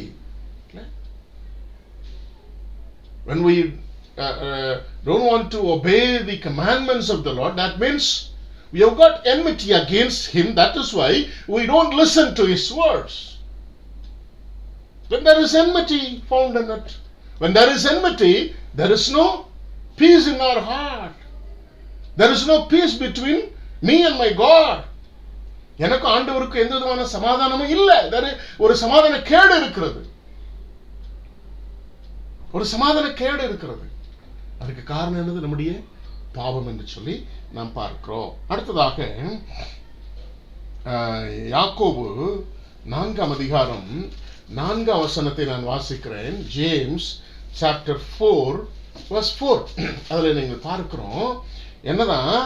When we don't want to obey the commandments of the Lord, that means we have got enmity against him. That is why we don't listen to his words. When there is enmity found in it, when there is enmity, there is no peace in our heart. There is no peace between me and my God. எனக்கு ஆண்டவருக்கு எந்த விதமான சமாதானமும் இல்லை. ஒரு சமாதான கேடு இருக்கிறது, ஒரு சமாதான கேடு இருக்கிறது. அதுக்கு காரணம் என்னது, நம்முடைய பாவம் என்று சொல்லி நாம் பார்க்கிறோம். அடுத்ததாக யாக்கோபு 4ஆம் அதிகாரம் 4ஆம் வசனத்தை நான் வாசிக்கிறேன். James chapter 4 verse 4. அதுல நீங்கள் பார்க்கிறோம் என்னதான்,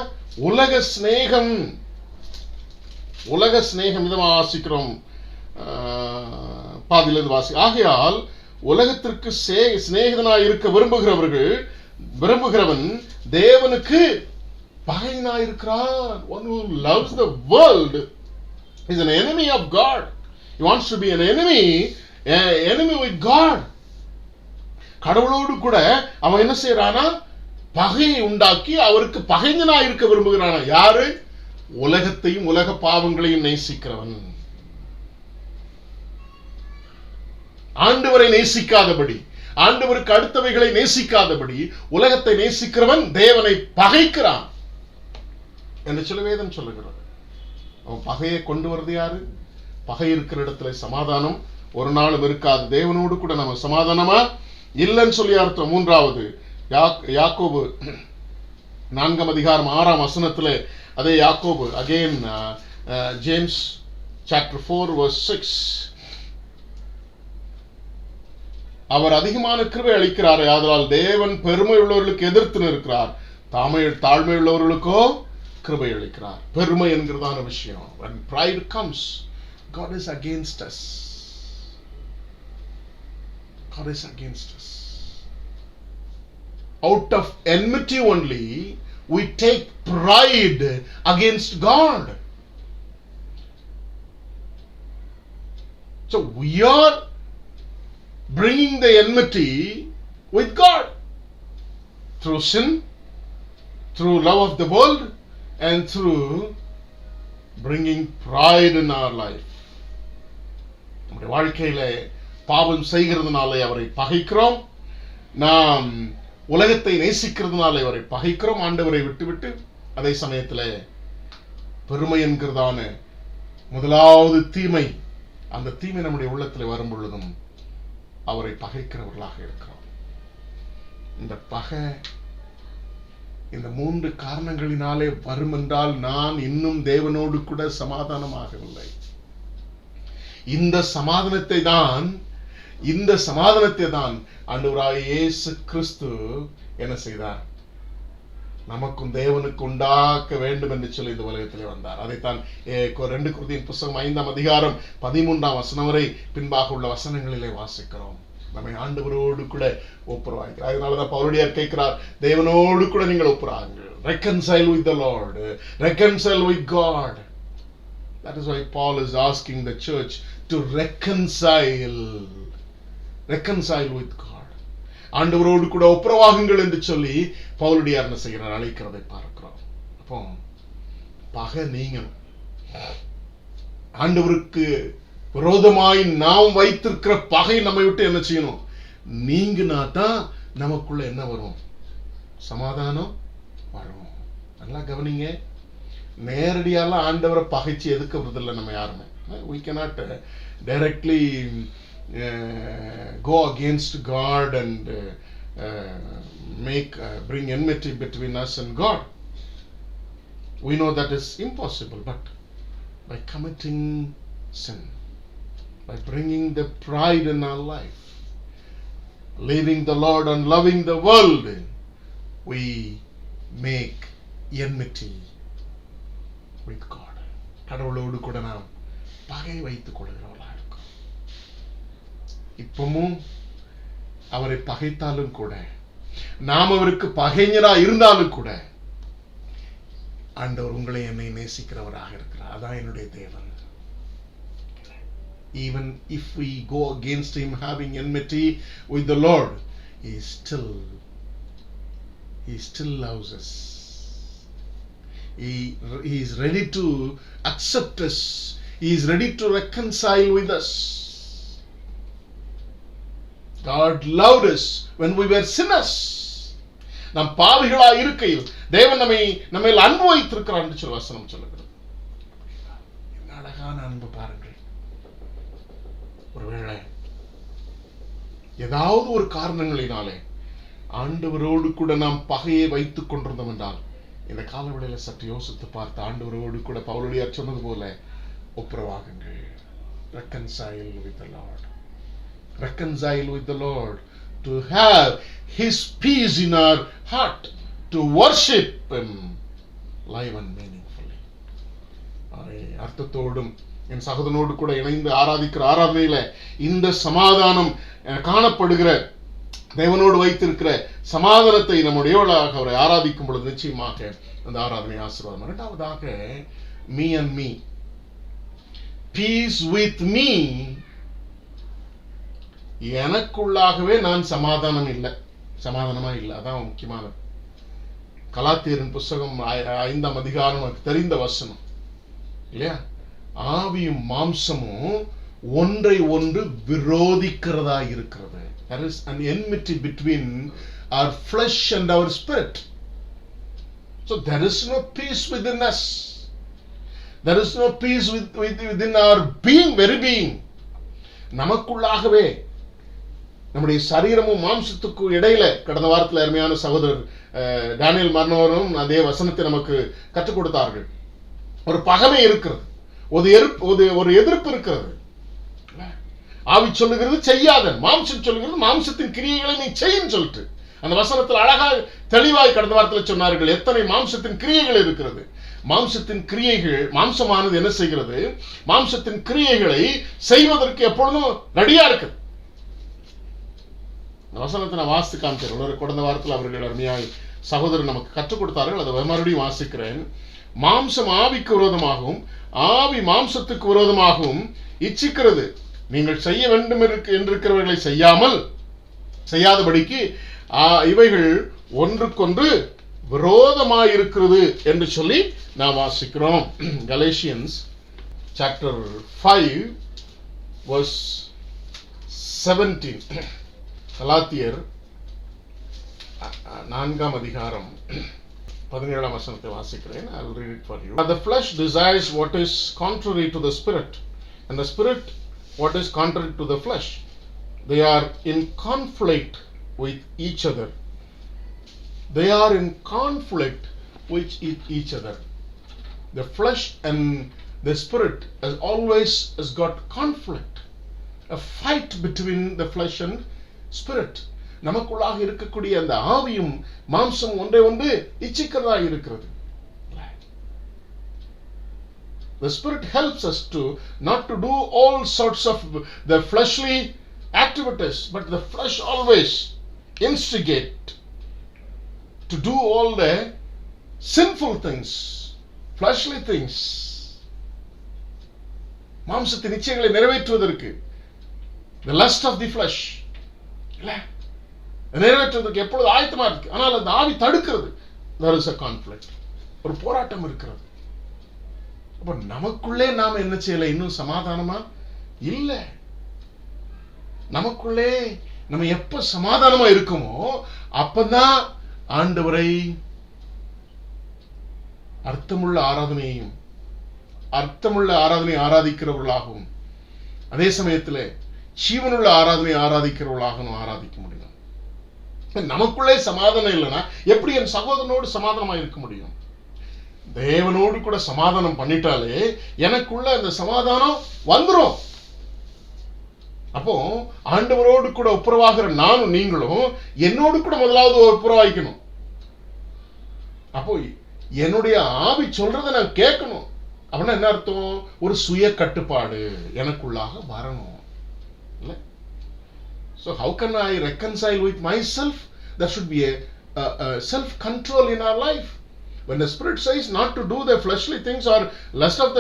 உலக சிநேகம் இதை வாசிக்கிறோம். பாதியிலிருந்து வாசி. ஆகையால் உலகத்திற்கு சிநேகிதனாய் இருக்க விரும்புகிறவன் தேவனுக்கு பகையனாய் இருக்கிறான். One who loves the world is an enemy of God. He wants to be an enemy with God. கடவுளோடு கூட அவன் என்ன செய்யறானா, பகையை உண்டாக்கி அவருக்கு பகைஞனாய் இருக்க விரும்புகிறானா. யாரு? உலகத்தையும் உலக பாவங்களையும் நேசிக்கிறவன். ஆண்டவரை நேசிக்காதபடி, ஆண்டவருக்கு அடுத்தவைகளை நேசிக்காதபடி உலகத்தை நேசிக்கிறவன் தேவனை பகைக்கிறான் என்று சொல்ல வேதம் சொல்லுகிறது. அவன் பகையை கொண்டு வருது யாரு? பகை இருக்கிற இடத்துல சமாதானம் ஒரு நாளும் இருக்காது. தேவனோடு கூட நம்ம சமாதானமா இல்லைன்னு சொல்லி அர்த்தம். 3வது யாக்கோபு 4ஆம் அதிகாரம் 6ஆம் வசனத்துல அதே யாக்கோபு அகைன் ஜேம்ஸ் சாப்டர் 4 verse 6. அவர் அதிகமான கிருபை அளிக்கிறார், ஆதலால் தேவன் பெருமை உள்ளவர்களுக்கு எதிர்த்து நிற்கிறார், தாழ்மை உள்ளவர்களுக்கோ கிருபை அளிக்கிறார். பெருமை என்கிறதான விஷயம். When pride comes, God is against us. God is against us. Out of enmity only we take pride against God. So we are bringing the enmity with God through sin, through love of the world, and through bringing pride in our life. நம்முடைய வாழ்க்கையில பாவம் செய்கிறதுனாலே அவரை பகைக்கிறோம். நாம் உலகத்தை நேசிக்கிறதுனாலே அவரை பகைக்கிறோம். ஆண்டவரை விட்டுவிட்டு அதே சமயத்துல பெருமை என்கிறதான முதலாவது தீமை, அந்த தீமை நம்முடைய உள்ளத்தில் வரும் பொழுதும் அவரை பகைக்கிறவர்களாக இருக்கிறோம். இந்த பகை இந்த 3 காரணங்களினாலே வரும் என்றால் நான் இன்னும் தேவனோடு கூட சமாதானமாகவில்லை. இந்த சமாதானத்தை தான் ஆண்டவராகிய இயேசு கிறிஸ்து என்ன செய்தார்? நமக்கும் தேவனுக்கு உண்டாக்க வேண்டும் என்று சொல்லி இந்த உலகத்திலே வந்தார். அதைத்தான் 2 கொரிந்தியர் புத்தகம் 5ஆம் அதிகாரம் 13ஆம் வசனம் வரை பின்பாக உள்ள வசனங்களிலே வாசிக்கிறோம். நம்மை ஆண்டவரோடு கூட ஒப்புரவாக்கிறார். அதனாலதான் பவுலடியார் கேட்கிறார், தேவனோடு கூட நீங்கள் ஒப்புராங்கள். reconcile with the Lord, reconcile with God. That is why Paul is asking the church to reconcile with God. ஆண்டவரோடு கூட ஒப்புரவாகுங்கள் என்று சொல்லி பவுலடியார் என்ன செய்கிறார்? அழைக்கிறதை பார்க்கிறோம். அப்போ பகை நீங்கணும். ஆண்டவருக்கு விரோதமாய் நாம் வைத்திருக்கிற பகை நம்மை விட்டு என்ன செய்யணும்? நீங்கினா தான் நமக்குள்ள என்ன வரும்? சமாதானம் வரும். நல்லா கவனிங்க. நேரடியால ஆண்டவரை பகைச்சு எதுக்குறதில்லை நம்ம யாருமே. we cannot directly go against God and bring enmity between us and God. We know that is impossible, but by committing sin, by bringing the pride in our life, leaving the Lord and loving the world, we make enmity with God. கடவுளோடு கூட நாம் பகை வைத்துக் கொள்கிறவர்களாக இருக்கும். இப்பவும் அவரை பகைத்தாலும் கூட, நாம் அவருக்கு பகைஞரா இருந்தாலும் கூட, ஆண்டவர் உங்களை என்னை நேசிக்கிறவராக இருக்கிறார். அதான் என்னுடைய தேவன். Even if we go against him having enmity with the Lord, he still loves us. He is ready to accept us. He is ready to reconcile with us. God loved us when we were sinners. நாம் பாவிகளா இருக்கையில் தேவன் நம்மை அன்பு வைத்திருக்கிறார் என்று சொல்லி வசனம் சொல்லுகிறது. என்ன அழகான அன்பு பாருங்கள். ஒருவேளை ஏதாவது ஒரு காரணங்களினாலே ஆண்டவரோடு கூட நாம் பகையை வைத்துக் கொண்டிருந்தோம் என்றால், இந்த காலவெளியில சற்று யோசித்து பார்த்து ஆண்டவரோடு கூட பவுலடியார் சொன்னது போல ஒப்புரவாகுங்கள். reconcile with the Lord. Reconcile with the Lord, to have his peace in our heart, to worship him live and meaningfully. அர்த்தத்தோடும் என் சகோதரனோடு கூட இணைந்து ஆராதிக்கிற ஆராதனையில இந்த சமாதானம் காணப்படுகிற தேவனோடு வைத்திருக்கிற சமாதானத்தை நம்முடைய அவரை ஆராதிக்கும் பொழுது நிச்சயமாக அந்த ஆராதனை ஆசீர்வாதம். இரண்டாவதாக me and me, peace with me. எனக்குள்ளாகவே நான் சமாதானமா இல்லை. அதான் முக்கியமானது. கலாத்தியரின் புஸ்தகம் 5ஆம் அதிகாரம் நமக்கு தெரிந்த வசனம் இல்லையா? ஆவியும் மாம்சமும் ஒன்றை ஒன்று விரோதிக்கிறதா இருக்கிறது. There is an enmity between our flesh and our spirit. So there is no peace within us. There is no peace within our being, very being. நமக்குள்ளாகவே நம்முடைய சரீரமும் மாம்சத்துக்கும் இடையில கடந்த வாரத்தில் அருமையான சகோதரர் டேனியல் மர்னோரும் அதே வசனத்தை நமக்கு கற்றுக் கொடுத்தார்கள். ஒரு பகைமை இருக்கிறது, ஒரு எதிர்ப்பு இருக்கிறது. ஆவி சொல்லுகிறது செய்யாத, மாம்சம் சொல்லுகிறது மாம்சத்தின் கிரியைகளை நீ செய்யும் சொல்லிட்டு அந்த வசனத்தில் அழகாக தெளிவாய் கடந்த வாரத்தில் சொன்னார்கள். எத்தனை மாம்சத்தின் கிரியைகள் இருக்கிறது. மாம்சத்தின் கிரியைகள், மாம்சமானது என்ன செய்கிறது? மாம்சத்தின் கிரியைகளை செய்வதற்கு எப்பொழுதும் ரெடியா இருக்கு. வசனத்தை நான் வாசித்து காமிக்கிறேன். கடந்த வாரத்தில் அவர்கள் அருமையாய் சகோதரர் நமக்கு கற்றுக் கொடுத்தார்கள். அதை மறுபடியும் வாசிக்கிறேன். மாம்சம் ஆவிக்கு விரோதமாகவும் ஆவி மாம்சத்துக்கு விரோதமாகவும் இச்சிக்கிறது. நீங்கள் செய்ய வேண்டும் என்றிருக்கிறவர்களை செய்யாதபடிக்கு இவைகள் ஒன்றுக்கொன்று விரோதமாயிருக்கிறது என்று சொல்லி நாம் வாசிக்கிறோம். Galatians chapter 5 verse 17. கலாத்தியர் 4 அதிகாரம் 17 வசனத்தை வாசிக்கிறேன். I will read it for you. The flesh desires what is contrary to the spirit, and the spirit what is contrary to the flesh. They are in conflict with each other. They are in conflict with each other. The flesh and the spirit has got conflict, a fight between the flesh and spirit. நமக்குள்ளாக இருக்கக்கூடிய அந்த ஆவியும் மாம்சம் ஒன்றை ஒன்று இச்சிக்கிறதா இருக்கிறது. The spirit helps us to not to do all sorts of the fleshly activities, but the flesh always instigate to do all the sinful things, fleshly things. மாம்சத்தின் இச்சைகளை நிறைவேற்றுவதற்கு the lust of the flesh நிறைவேற்றுவதற்கு எப்பொழுது ஆயத்தமா இருக்கு. ஆனால் அந்த ஆவி தடுக்கிறது. there is a conflict, ஒரு போராட்டம் இருக்கிறது. அப்ப நமக்குள்ளே நாம என்ன செய்யல? இன்னும் சமாதானமா இல்ல. நமக்குள்ளே நம்ம எப்ப சமாதானமா இருக்குமோ அப்பதான் ஆண்டவரை அர்த்தமுள்ள ஆராதனை ஆராதிக்கிறவர்களாகவும் அதே சமயத்தில் ஜீவனுள்ள ஆராதனை ஆராதிக்கிறவர்களாகவும் ஆராதிக்க முடியும். நமக்குள்ளே சமாதானம் இல்லைன்னா எப்படி என் சகோதரனோடு சமாதானமா இருக்க முடியும்? தேவனோடு கூட சமாதானம் பண்ணிட்டாலே எனக்குள்ள அந்த சமாதானம் வந்துரும். அப்போ ஆண்டவரோடு கூட ஒப்புரவாகிற நானும் நீங்களும் என்னோடு கூட முதலாவது ஒப்புரவாய்க்கணும். அப்போ என்னுடைய ஆவி சொல்றதை நான் கேட்கணும். அப்படின்னா என்ன அர்த்தம்? ஒரு சுய கட்டுப்பாடு எனக்குள்ளாக வரணும். So how can I reconcile with myself? There should be a self-control in our life. When the Spirit says not to do the fleshly things or lust of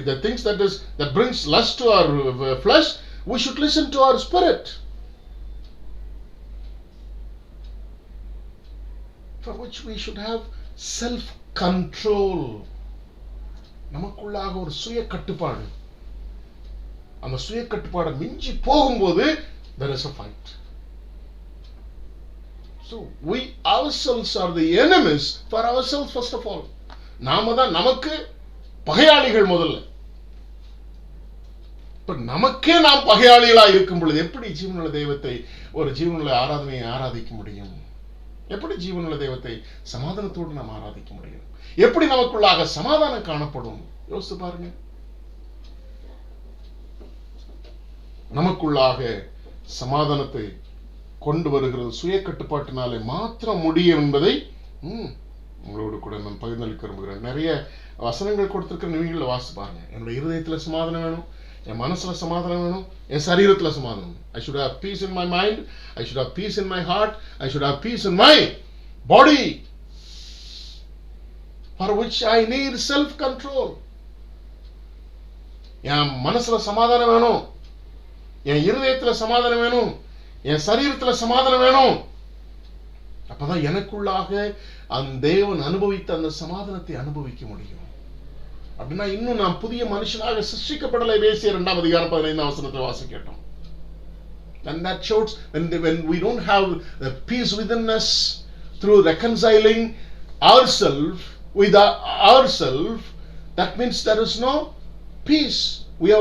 the things that brings lust to our flesh, we should listen to our spirit, for which we should have self-control. நமக்குள்ளாக ஒரு சுய கட்டுப்பாடு. அந்த சுய கட்டுப்பாடு மிஞ்சி போகும்போது there is a fight. So we ourselves are the enemies for ourselves first of all. நாம தான் நமக்கு பகையாளிகள் முதல்ல. இப்ப நமக்கே நாம் பகையாளிகளா இருக்கும் பொழுது எப்படி ஜீவனுள்ள தெய்வத்தை, ஒரு ஜீவனுள்ள ஆராதனையை ஆராதிக்க முடியும்? எப்படி ஜீவனுள்ள தெய்வத்தை சமாதானத்தோடு நாம் ஆராதிக்க முடியும்? எப்படி நமக்குள்ளாக சமாதானம் காணப்படும்? யோசித்து பாருங்க. நமக்குள்ளாக சமாதானத்தை கொண்டு வருகிறது சுய கட்டுப்பாட்டினாலே மாத்திரம் முடியும் என்பதை உங்களோடு கூட நான் பகிர்ந்தளிக்க விரும்புகிறேன். நிறைய வசனங்கள் கொடுத்திருக்கிற நிமிடங்களில் வாசி பாருங்க. என்னுடைய இருதயத்தில் சமாதானம் வேணும், என் மனசுல சமாதானம் வேணும், என் சரீரத்தில் சமாதானம். I should have peace in my mind, I should have peace in my heart, I should have peace in my body, for which I need self-control. என் மனசுல சமாதானம் வேணும், என் இருதயத்தில் சமாதானம் வேணும், என் சரீரத்தில் சமாதானம் வேணும். அப்பதான் எனக்குள்ளாக அந்த தேவன் அனுபவித்த அந்த சமாதானத்தை அனுபவிக்க முடியும். அப்படின்னா இன்னும் நாம் புதிய மனுஷனாக சிருஷ்டிக்கப்படலை. பேசிய 2 அதிகாரம் 15 வசனத்தை வாசிக்கட்டும். And that shows when we don't have the peace within us through reconciling ourselves with ourselves, that means there is no peace. We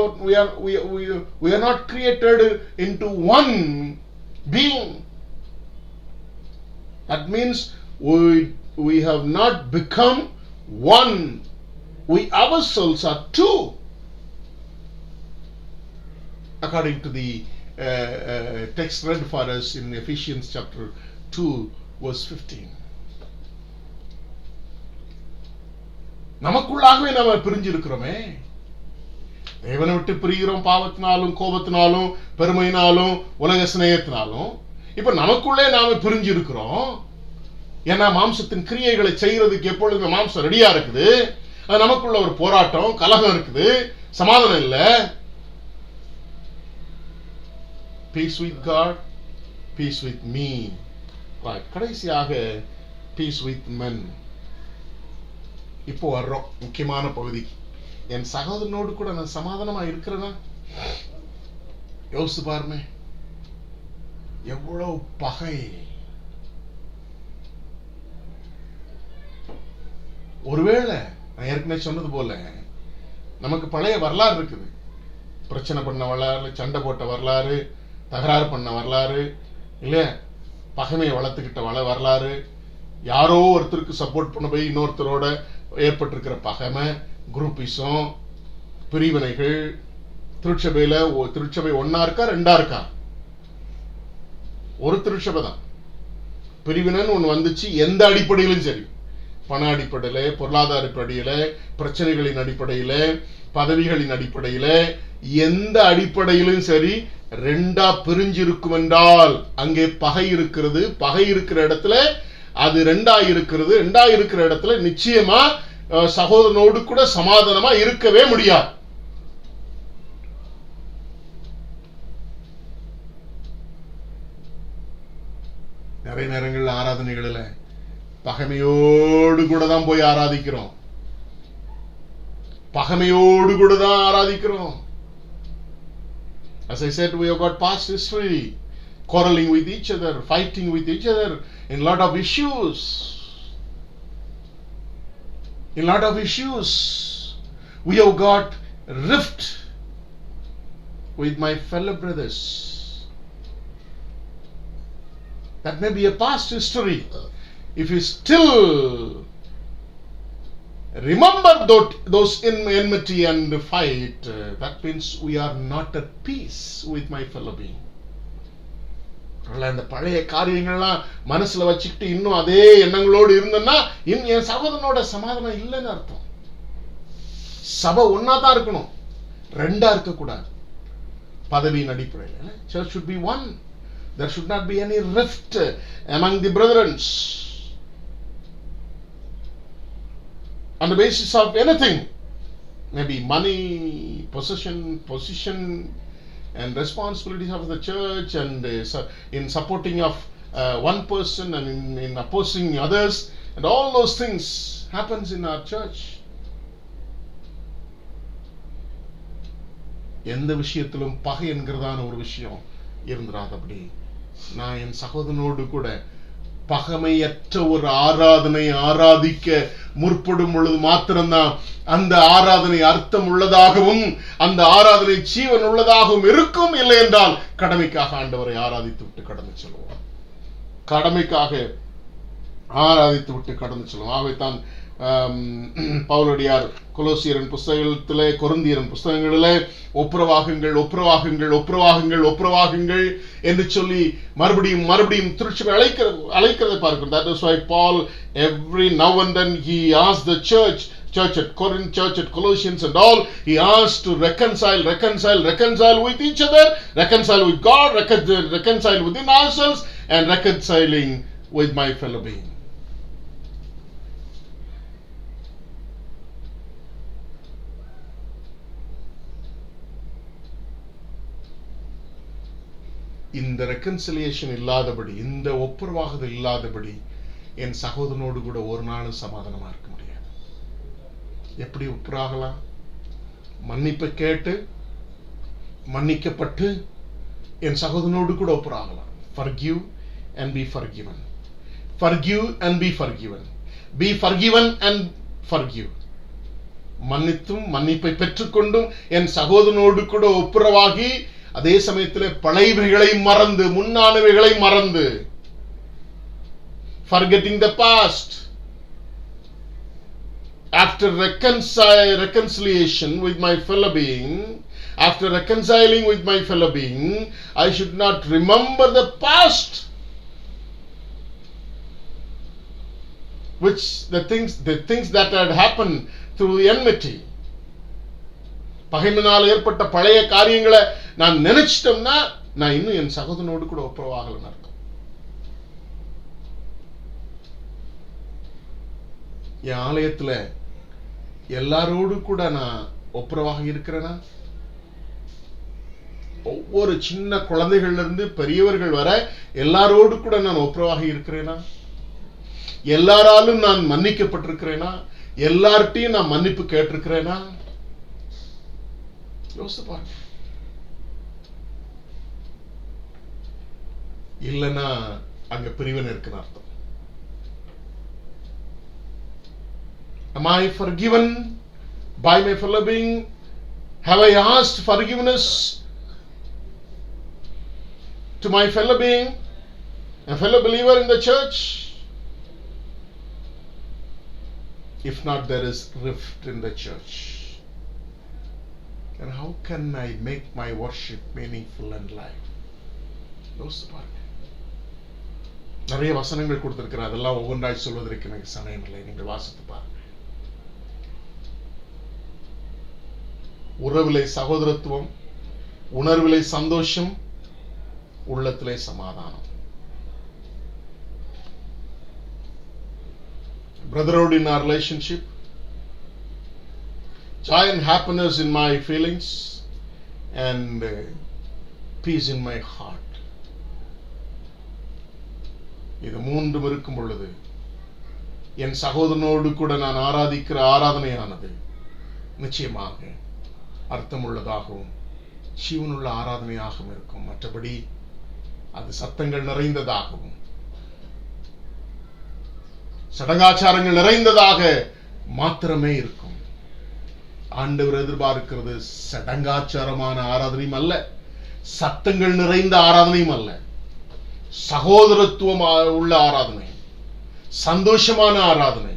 are not created into one being. That means we have not become one. We ourselves are two, according to the text read for us in Ephesians chapter 2 verse 15. நமக்குள்ளாகவே நாம பிரிஞ்சிருக்கிறோமே. தேவனை விட்டு பிரிகிறோம் பாவத்தினாலும், கோபத்தினாலும், பெருமையினாலும், உலக சிநேகத்தினாலும். இப்ப நமக்குள்ளே நாம பிரிஞ்சிருக்கிறோம். ஏன்னா மாம்சத்தின் கிரியைகளை செய்யறதுக்கு எப்பொழுதுமே மாம்சம் ரெடியா இருக்குது. அது நமக்குள்ள ஒரு போராட்டம், கலகம் இருக்குது, சமாதானம் இல்லை. Peace with God, peace with me. கடைசியாக peace with men. இப்போ வர்றோம் முக்கியமான பகுதி. என் சகோதரனோடு கூட நான் சமாதானமா இருக்கிறேனா? யோசிச்சு பாருமே, எவ்வளவு பகை. ஒருவேளை நான் ஏற்கனவே சொன்னது போல நமக்கு பழைய வரலாறு இருக்குது. பிரச்சனை பண்ண வரலாறு, சண்டை போட்ட வரலாறு, தகராறு பண்ண வரலாறு, இல்ல பகைமையை வளர்த்துக்கிட்ட வரலாறு, யாரோ ஒருத்தருக்கு சப்போர்ட் பண்ண போய் இன்னொருத்தரோட ஏற்பட்டிருக்கிற பகைமை, குரூப்பிசம், பிரிவினைகள். திருச்சபை ஒன்னா இருக்கா ரெண்டா இருக்கா? ஒரு திருச்சபை தான். பிரிவினைன்னு ஒண்ணு வந்துச்சு. எந்த அடிப்படையிலும் சரி, பண அடிப்படையில, பொருளாதார அடிப்படையில, பிரச்சனைகளின் அடிப்படையில, பதவிகளின் அடிப்படையில, எந்த அடிப்படையிலும் சரி ரெண்டா பிரிஞ்சிருக்கும் என்றால் அங்கே பகை இருக்கிறது. பகை இருக்கிற இடத்துல அது ரெண்டா இருக்கிறது. ரெண்டா இருக்கிற இடத்துல நிச்சயமா சகோதரனோடு கூட சமாதானமா இருக்கவே முடியாது. நிறைய நேரங்கள் ஆராதனைகளில் பகைமையோடு கூட தான் போய் ஆராதிக்கிறோம். பகைமையோடு கூட தான் ஆராதிக்கிறோம். As I said, we have got past history, quarreling with each other, fighting with each other in lot of issues. In lot of issues, we have got rift with my fellow brothers. That may be a past history. If you still remember those enmity and fight, that means we are not at peace with my fellow being. அந்த பழைய காரியங்கள்லாம் மனசுல வச்சுக்கிட்டு இன்னும் அதே எண்ணங்களோடு இருந்தேன்னா என் சகோதரனோட சமாதானம் இல்லைன்னு அர்த்தம். சபை ஒன்னா தான் இருக்கணும், ரெண்டா இருக்க கூடாது. பதவியின் அடிப்படையில் church should be one. There should not be any rift among the brethren on the basis of anything, maybe money, position and responsibilities of the church, and in supporting of one person and in opposing others, and all those things happens in our church. எந்த விஷயத்திலும் பகை என்கிறதான ஒரு விஷயம் இருந்துராதபடி நான் என் சகோதரனோடு கூட பகைமையற்ற ஒரு ஆராதனை ஆராதிக்க முற்படும் பொழுது மாத்திரம்தான் அந்த ஆராதனை அர்த்தம் உள்ளதாகவும் அந்த ஆராதனை ஜீவன் உள்ளதாகவும் இருக்கும். இல்லை என்றால் கடமைக்காக ஆண்டவரை ஆராதித்து விட்டு கடந்து செல்வோம். கடமைக்காக ஆராதித்து விட்டு கடந்து செல்வோம். ஆகவே தான் பவுலடியார் கொலோசியரின் புஸ்தகத்திலே, கொரிந்தியரின் புஸ்தகங்களிலே ஒப்புரவாகுங்கள் ஒப்புரவாகுங்கள் ஒப்புரவாகுங்கள் ஒப்புரவாகுங்கள் என்று சொல்லி மறுபடியும் மறுபடியும் திருச்சபை அழைக்கிறதை பார்க்கிறோம். That is why Paul every now and then he asked the church at Corinth, church at Colossians and all, he asked to reconcile with each other, reconcile with God, reconcile within ourselves, and reconciling with my fellow being. இந்த reconciliation இல்லாதபடி, இந்த ஒப்புரவாகுதல் இல்லாதபடி என் சகோதரனோடு கூட ஒரு நாளும் சமாதானமா இருக்க முடியாது. எப்படி ஒப்புராகலாம்? மன்னிப்பு கேட்டு மன்னிக்கப்பட்டு என் சகோதரனோடு கூட ஒப்புராகலாம். Forgive and be forgiven. Forgive and be forgiven. Be forgiven and forgive. மன்னித்தும் மன்னிப்பை பெற்றுக்கொண்டும் என் சகோதரனோடு கூட ஒப்புரவாகி அதே சமயத்தில் பழையவைகளை மறந்து, முன்னானவைகளை மறந்து, forgetting the past, after reconciliation with my fellow being, after reconciling with my fellow being, I should not remember the past, which the things that had happened through the enmity. பகைமையினால் ஏற்பட்ட பழைய காரியங்களை நான் நினைச்சிட்டோம்னா நான் இன்னும் என் சகோதரனோடு கூட ஒப்புரவாகலன்னு அர்த்தம். என் ஆலயத்துல எல்லாரோடு கூட நான் ஒப்புரவாக இருக்கிறேனா? ஒவ்வொரு சின்ன குழந்தைகள்ல இருந்து பெரியவர்கள் வர எல்லாரோடு கூட நான் ஒப்புரவாக இருக்கிறேனா? எல்லாராலும் நான் மன்னிக்கப்பட்டிருக்கிறேனா? எல்லார்ட்டையும் நான் மன்னிப்பு கேட்டிருக்கிறேனா? யோசித்து பாருங்க. இல்லைன்னா அங்க பிரிவினை இருக்குன்னு அர்த்தம். Am I forgiven by my fellow being? Have I asked forgiveness to my fellow being, a fellow believer in the church? If not, there is rift in the church. And how can I make my worship meaningful and live? யோசித்து பாருங்க. நிறைய வசனங்கள் கொடுத்திருக்கிறேன், அதெல்லாம் ஒவ்வொன்றாய் சொல்வதற்கு எனக்கு சமயம் இல்லை. நீங்கள் வாசித்து பாருங்க. உறவிலே சகோதரத்துவம், உணர்விலே சந்தோஷம், உள்ளத்திலே சமாதானம். Brotherhood in our relationship, joy and happiness in my feelings, and peace in my heart. இது மூன்றும் இருக்கும் பொழுது என் சகோதரனோடு கூட நான் ஆராதிக்கிற ஆராதனையானது நிச்சயமாக அர்த்தமுள்ளதாகவும் ஜீவனுள்ள ஆராதனையாகவும் இருக்கும். மற்றபடி அது சத்தங்கள் நிறைந்ததாகவும் சடங்காச்சாரங்கள் நிறைந்ததாக மாத்திரமே இருக்கும். ஆண்டவர் எதிர்பார்க்கிறது சடங்காச்சாரமான ஆராதனையும் அல்ல, சத்தங்கள் நிறைந்த ஆராதனையும் அல்ல, சகோதரத்துவம் உள்ள ஆராதனை, சந்தோஷமான ஆராதனை,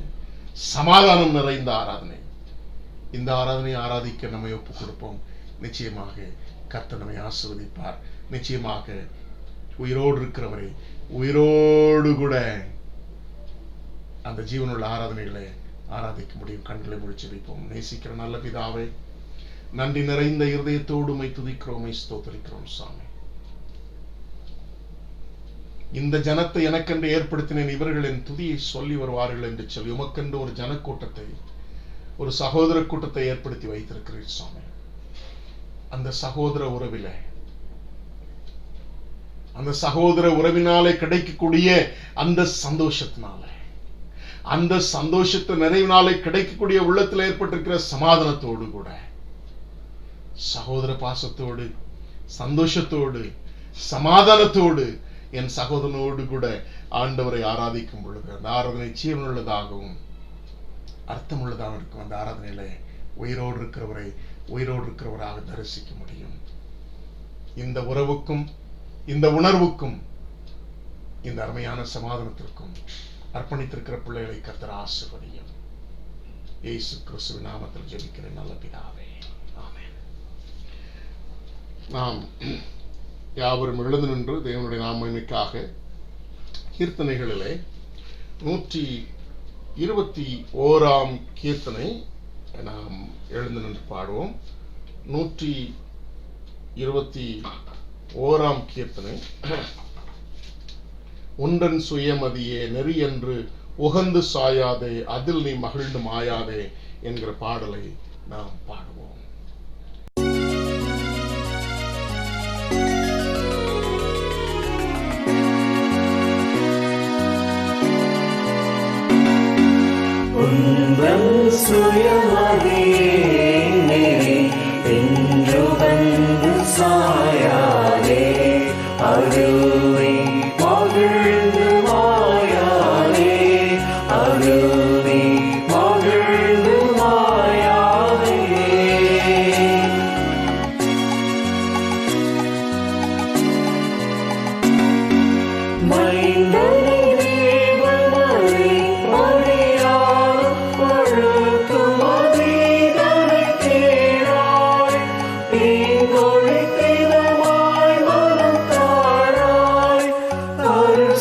சமாதானம் நிறைந்த ஆராதனை. இந்த ஆராதனை ஆராதிக்க நம்மை ஒப்புக் கொடுப்போம். நிச்சயமாக கர்த்தர் நம்மை ஆசீர்வதிப்பார். நிச்சயமாக உயிரோடு இருக்கிறவரை உயிரோடு கூட அந்த ஜீவனுள்ள ஆராதனைகளை ஆராதிக்க முடியும். கண்களை முடிச்சு வைப்போம். நேசிக்கிற நல்ல பிதாவே, நன்றி நிறைந்த இருதயத்தோடு உம்மை துதிக்கிறோம், உம்மை ஸ்தோத்திரிக்கிறோம் சாமி. இந்த ஜனத்தை எனக்கென்று ஏற்படுத்தினேன், இவர்கள் என் துதியை சொல்லி வருவார்கள் என்று சொல்லி உமக்கென்று ஒரு ஜனக்கூட்டத்தை, ஒரு சகோதர கூட்டத்தை ஏற்படுத்தி வைத்திருக்கிறீர் சாமி. அந்த சகோதர உறவில, அந்த சகோதர உறவினாலே கிடைக்கக்கூடிய அந்த சந்தோஷத்தினால, அந்த சந்தோஷத்தை நிறைவினாலே கிடைக்கக்கூடிய உள்ளத்தில் ஏற்பட்டிருக்கிற சமாதானத்தோடு கூட, சகோதர பாசத்தோடு, சந்தோஷத்தோடு, சமாதானத்தோடு என் சகோதரனோடு கூட ஆண்டவரை ஆராதிக்கும் பொழுது அந்த ஆராதனை ஜீவனுள்ளதாகவும் அர்த்தமுள்ளதாக இருக்கும். அந்த ஆராதனையில உயிரோடு இருக்கிறவரை உயிரோடு இருக்கிறவராக தரிசிக்க முடியும். இந்த உறவுக்கும் இந்த உணர்வுக்கும் இந்த அருமையான சமாதானத்திற்கும் அர்ப்பணித்திருக்கிற பிள்ளைகளை கர்த்தர் ஆசீர்வதியும். இயேசு கிறிஸ்துவின் நாமத்தில் ஜெபிக்கிறேன் நல்ல பிதாவே, ஆமென். நாம் யாவரும் எழுந்து நின்று தேவனுடைய நாமத்திற்காக கீர்த்தனைகளிலே 121 கீர்த்தனை நாம் எழுந்து நின்று பாடுவோம். 121 கீர்த்தனை, உன்றன் சுயமதியே நெறி என்று உகந்து சாயாதே, அதில் நீ மகிழ்ந்து மாயாதே என்கிற பாடலை நாம் பாடுவோம். உன்றன் சுயமதியே நெறி என்று உகந்து சாயாதே, அதில் நீ மகிழ்ந்து மாயாதே, அதில் நீ மகிழ்ந்து மாயாதே. மைந்தனே தேவனே மரியாதை பொழுதும் அதீதனை தேராய், தீங்கொழித்திடமாய் மனம் தாராய், அருள்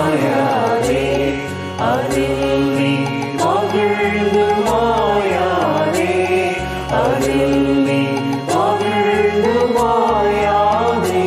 மாயாதே அதில் நீ மகிழ்ந்து மாயாதே அதில் நீ மகிழ்ந்து மாயாதே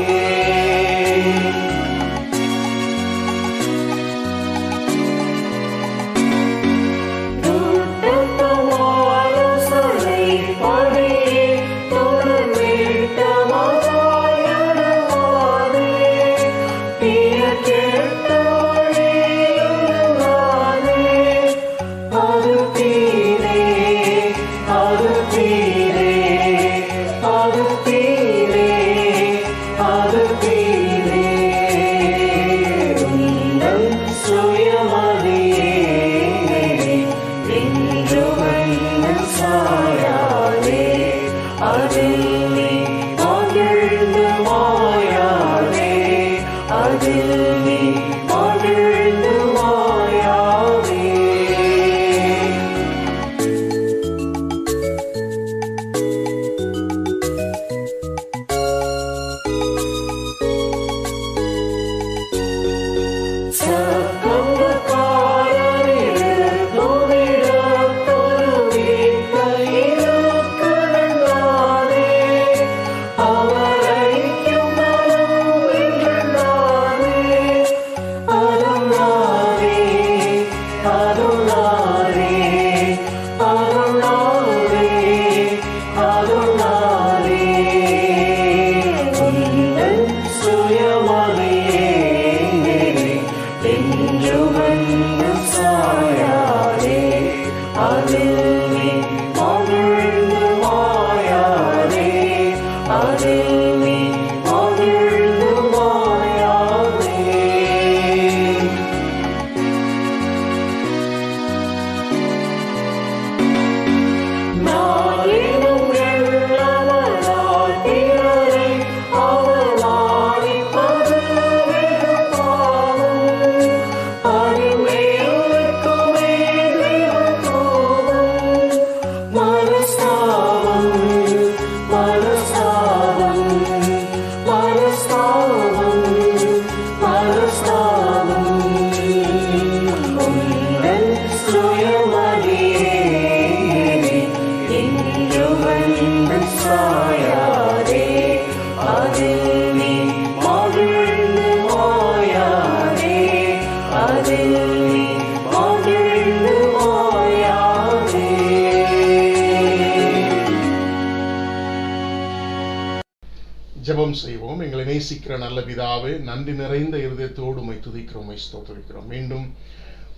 ஜெபம் செய்வோம். எங்களை நேசிக்கிற நல்ல பிதாவே, நன்றி நிறைந்த இருதயத்தோடு உம்மை துதிக்கிறோம், உம்மை ஸ்தோத்திரிக்கிறோம். மீண்டும்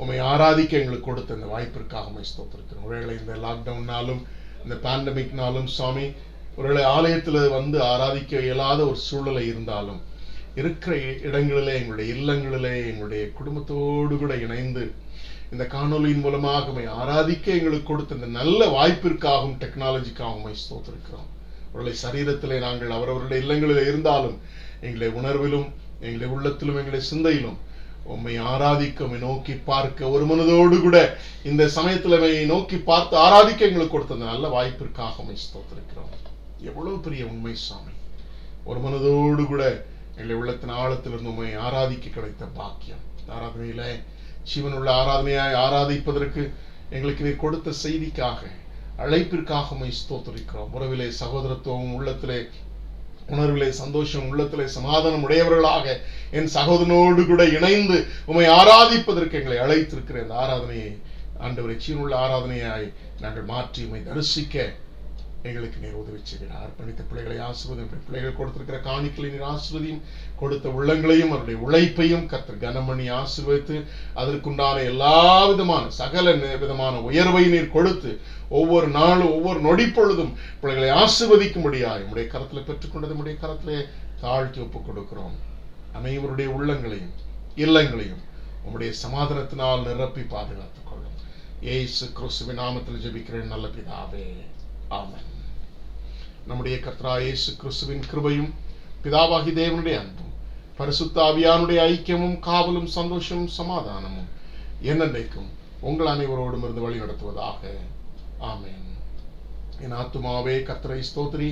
உம்மை ஆராதிக்க எங்களுக்கு கொடுத்த இந்த வாய்ப்பிற்காக உம்மை ஸ்தோத்திரிக்கிறோம். ஒருவேளை இந்த லாக்டவுன்னாலும் இந்த பேண்டமிக்னாலும் சுவாமி ஒருவேளை ஆலயத்தில் வந்து ஆராதிக்க இயலாத ஒரு சூழ்நிலை இருந்தாலும் இருக்கிற இடங்களிலே, எங்களுடைய இல்லங்களிலே, எங்களுடைய குடும்பத்தோடு கூட இணைந்து இந்த காணொலியின் மூலமாக உம்மை ஆராதிக்க எங்களுக்கு கொடுத்த இந்த நல்ல வாய்ப்பிற்காகவும் டெக்னாலஜிக்காகவும் உம்மை ஸ்தோத்திரிக்கிறோம். அவருடைய சரீரத்திலே நாங்கள் அவரவருடைய இல்லங்களில் இருந்தாலும் எங்களுடைய உணர்விலும் எங்களுடைய உள்ளத்திலும் எங்களுடைய சிந்தையிலும் உம்மை ஆராதிக்க, உம்மை நோக்கி பார்க்க ஒரு மனதோடு கூட இந்த சமயத்தில் உம்மை நோக்கி பார்த்து ஆராதிக்க எங்களுக்கு கொடுத்த அந்த நல்ல வாய்ப்பிற்காக உம்மை ஸ்தோத்திரிக்கிறோம். எவ்வளவு பெரிய உண்மை சாமி! ஒரு மனதோடு கூட எங்களுடைய உள்ளத்தின் ஆழத்திலிருந்து உம்மை ஆராதிக்க கிடைத்த பாக்கியம். ஆராதனையில சிவனுள்ள ஆராதனையாய் ஆராதிப்பதற்கு எங்களுக்கு நீர் கொடுத்த செய்திக்காக, அழைப்பிற்காக உம்மை ஸ்தோத்திரிக்கிறோம். உறவிலே சகோதரத்துவம், உள்ளத்திலே உணர்விலே சந்தோஷம், உள்ளத்திலே சமாதானம் உடையவர்களாக என் சகோதரனோடு கூட இணைந்து உம்மை ஆராதிப்பதற்கு எங்களை அழைத்திருக்கிற இந்த ஆராதனையை ஆண்டவரை சீனுள்ள ஆராதனையாய் நாங்கள் மாற்றி உம்மை தரிசிக்க எங்களுக்கு நீர் உதவி செய்கிறார். அர்ப்பணித்த பிள்ளைகளை ஆசீர்வதியும். பிள்ளைகள் கொடுத்திருக்கிற காணிக்கையை நீர் ஆசீர்வதியும். கொடுத்த உள்ளங்களையும் அவருடைய உழைப்பையும் கர்த்தர் கனமணி ஆசீர்வதித்து அதற்குண்டான எல்லா விதமான சகல விதமான உயர்வை நீர் கொடுத்து ஒவ்வொரு நாளும் ஒவ்வொரு நொடி பொழுதும் பிள்ளைகளை ஆசீர்வதிக்கும்படியாய் உம்முடைய கரத்தில் பெற்றுக்கொண்டது உம்முடைய கரத்திலே தாழ்த்தி ஒப்புக் கொடுக்கிறோம். அனைவருடைய உள்ளங்களையும் இல்லங்களையும் உம்முடைய சமாதானத்தினால் நிரப்பி பாதுகாத்துக் கொள்ளும். இயேசு கிறிஸ்துவின் நாமத்தில் ஜெபிக்கிறேன் நல்ல பிதாவே, ஆமென். நம்முடைய கர்த்தராகிய இயேசு கிறிஸ்துவின் கிருபையும் பிதாவாகி தேவனுடைய அன்பும் பரிசுத்த ஆவியானுடைய ஐக்கியமும் காவலும் சந்தோஷமும் சமாதானமும் என்னென்றைக்கும் உங்கள் அனைவரோடும் இருந்து வழி நடத்துவதாக. ஆமென். என் ஆத்துமாவே கர்த்தரை ஸ்தோத்திரி,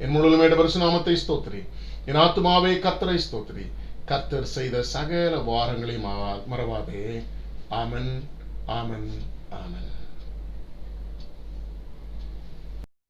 என் முழுமையுடைய பரிசுநாமத்தை ஸ்தோத்திரி. என் ஆத்துமாவே கர்த்தரை ஸ்தோத்திரி, கர்த்தர் செய்த சகல வாரங்களையும் மறவாதே. ஆமென், ஆமென், ஆமென்.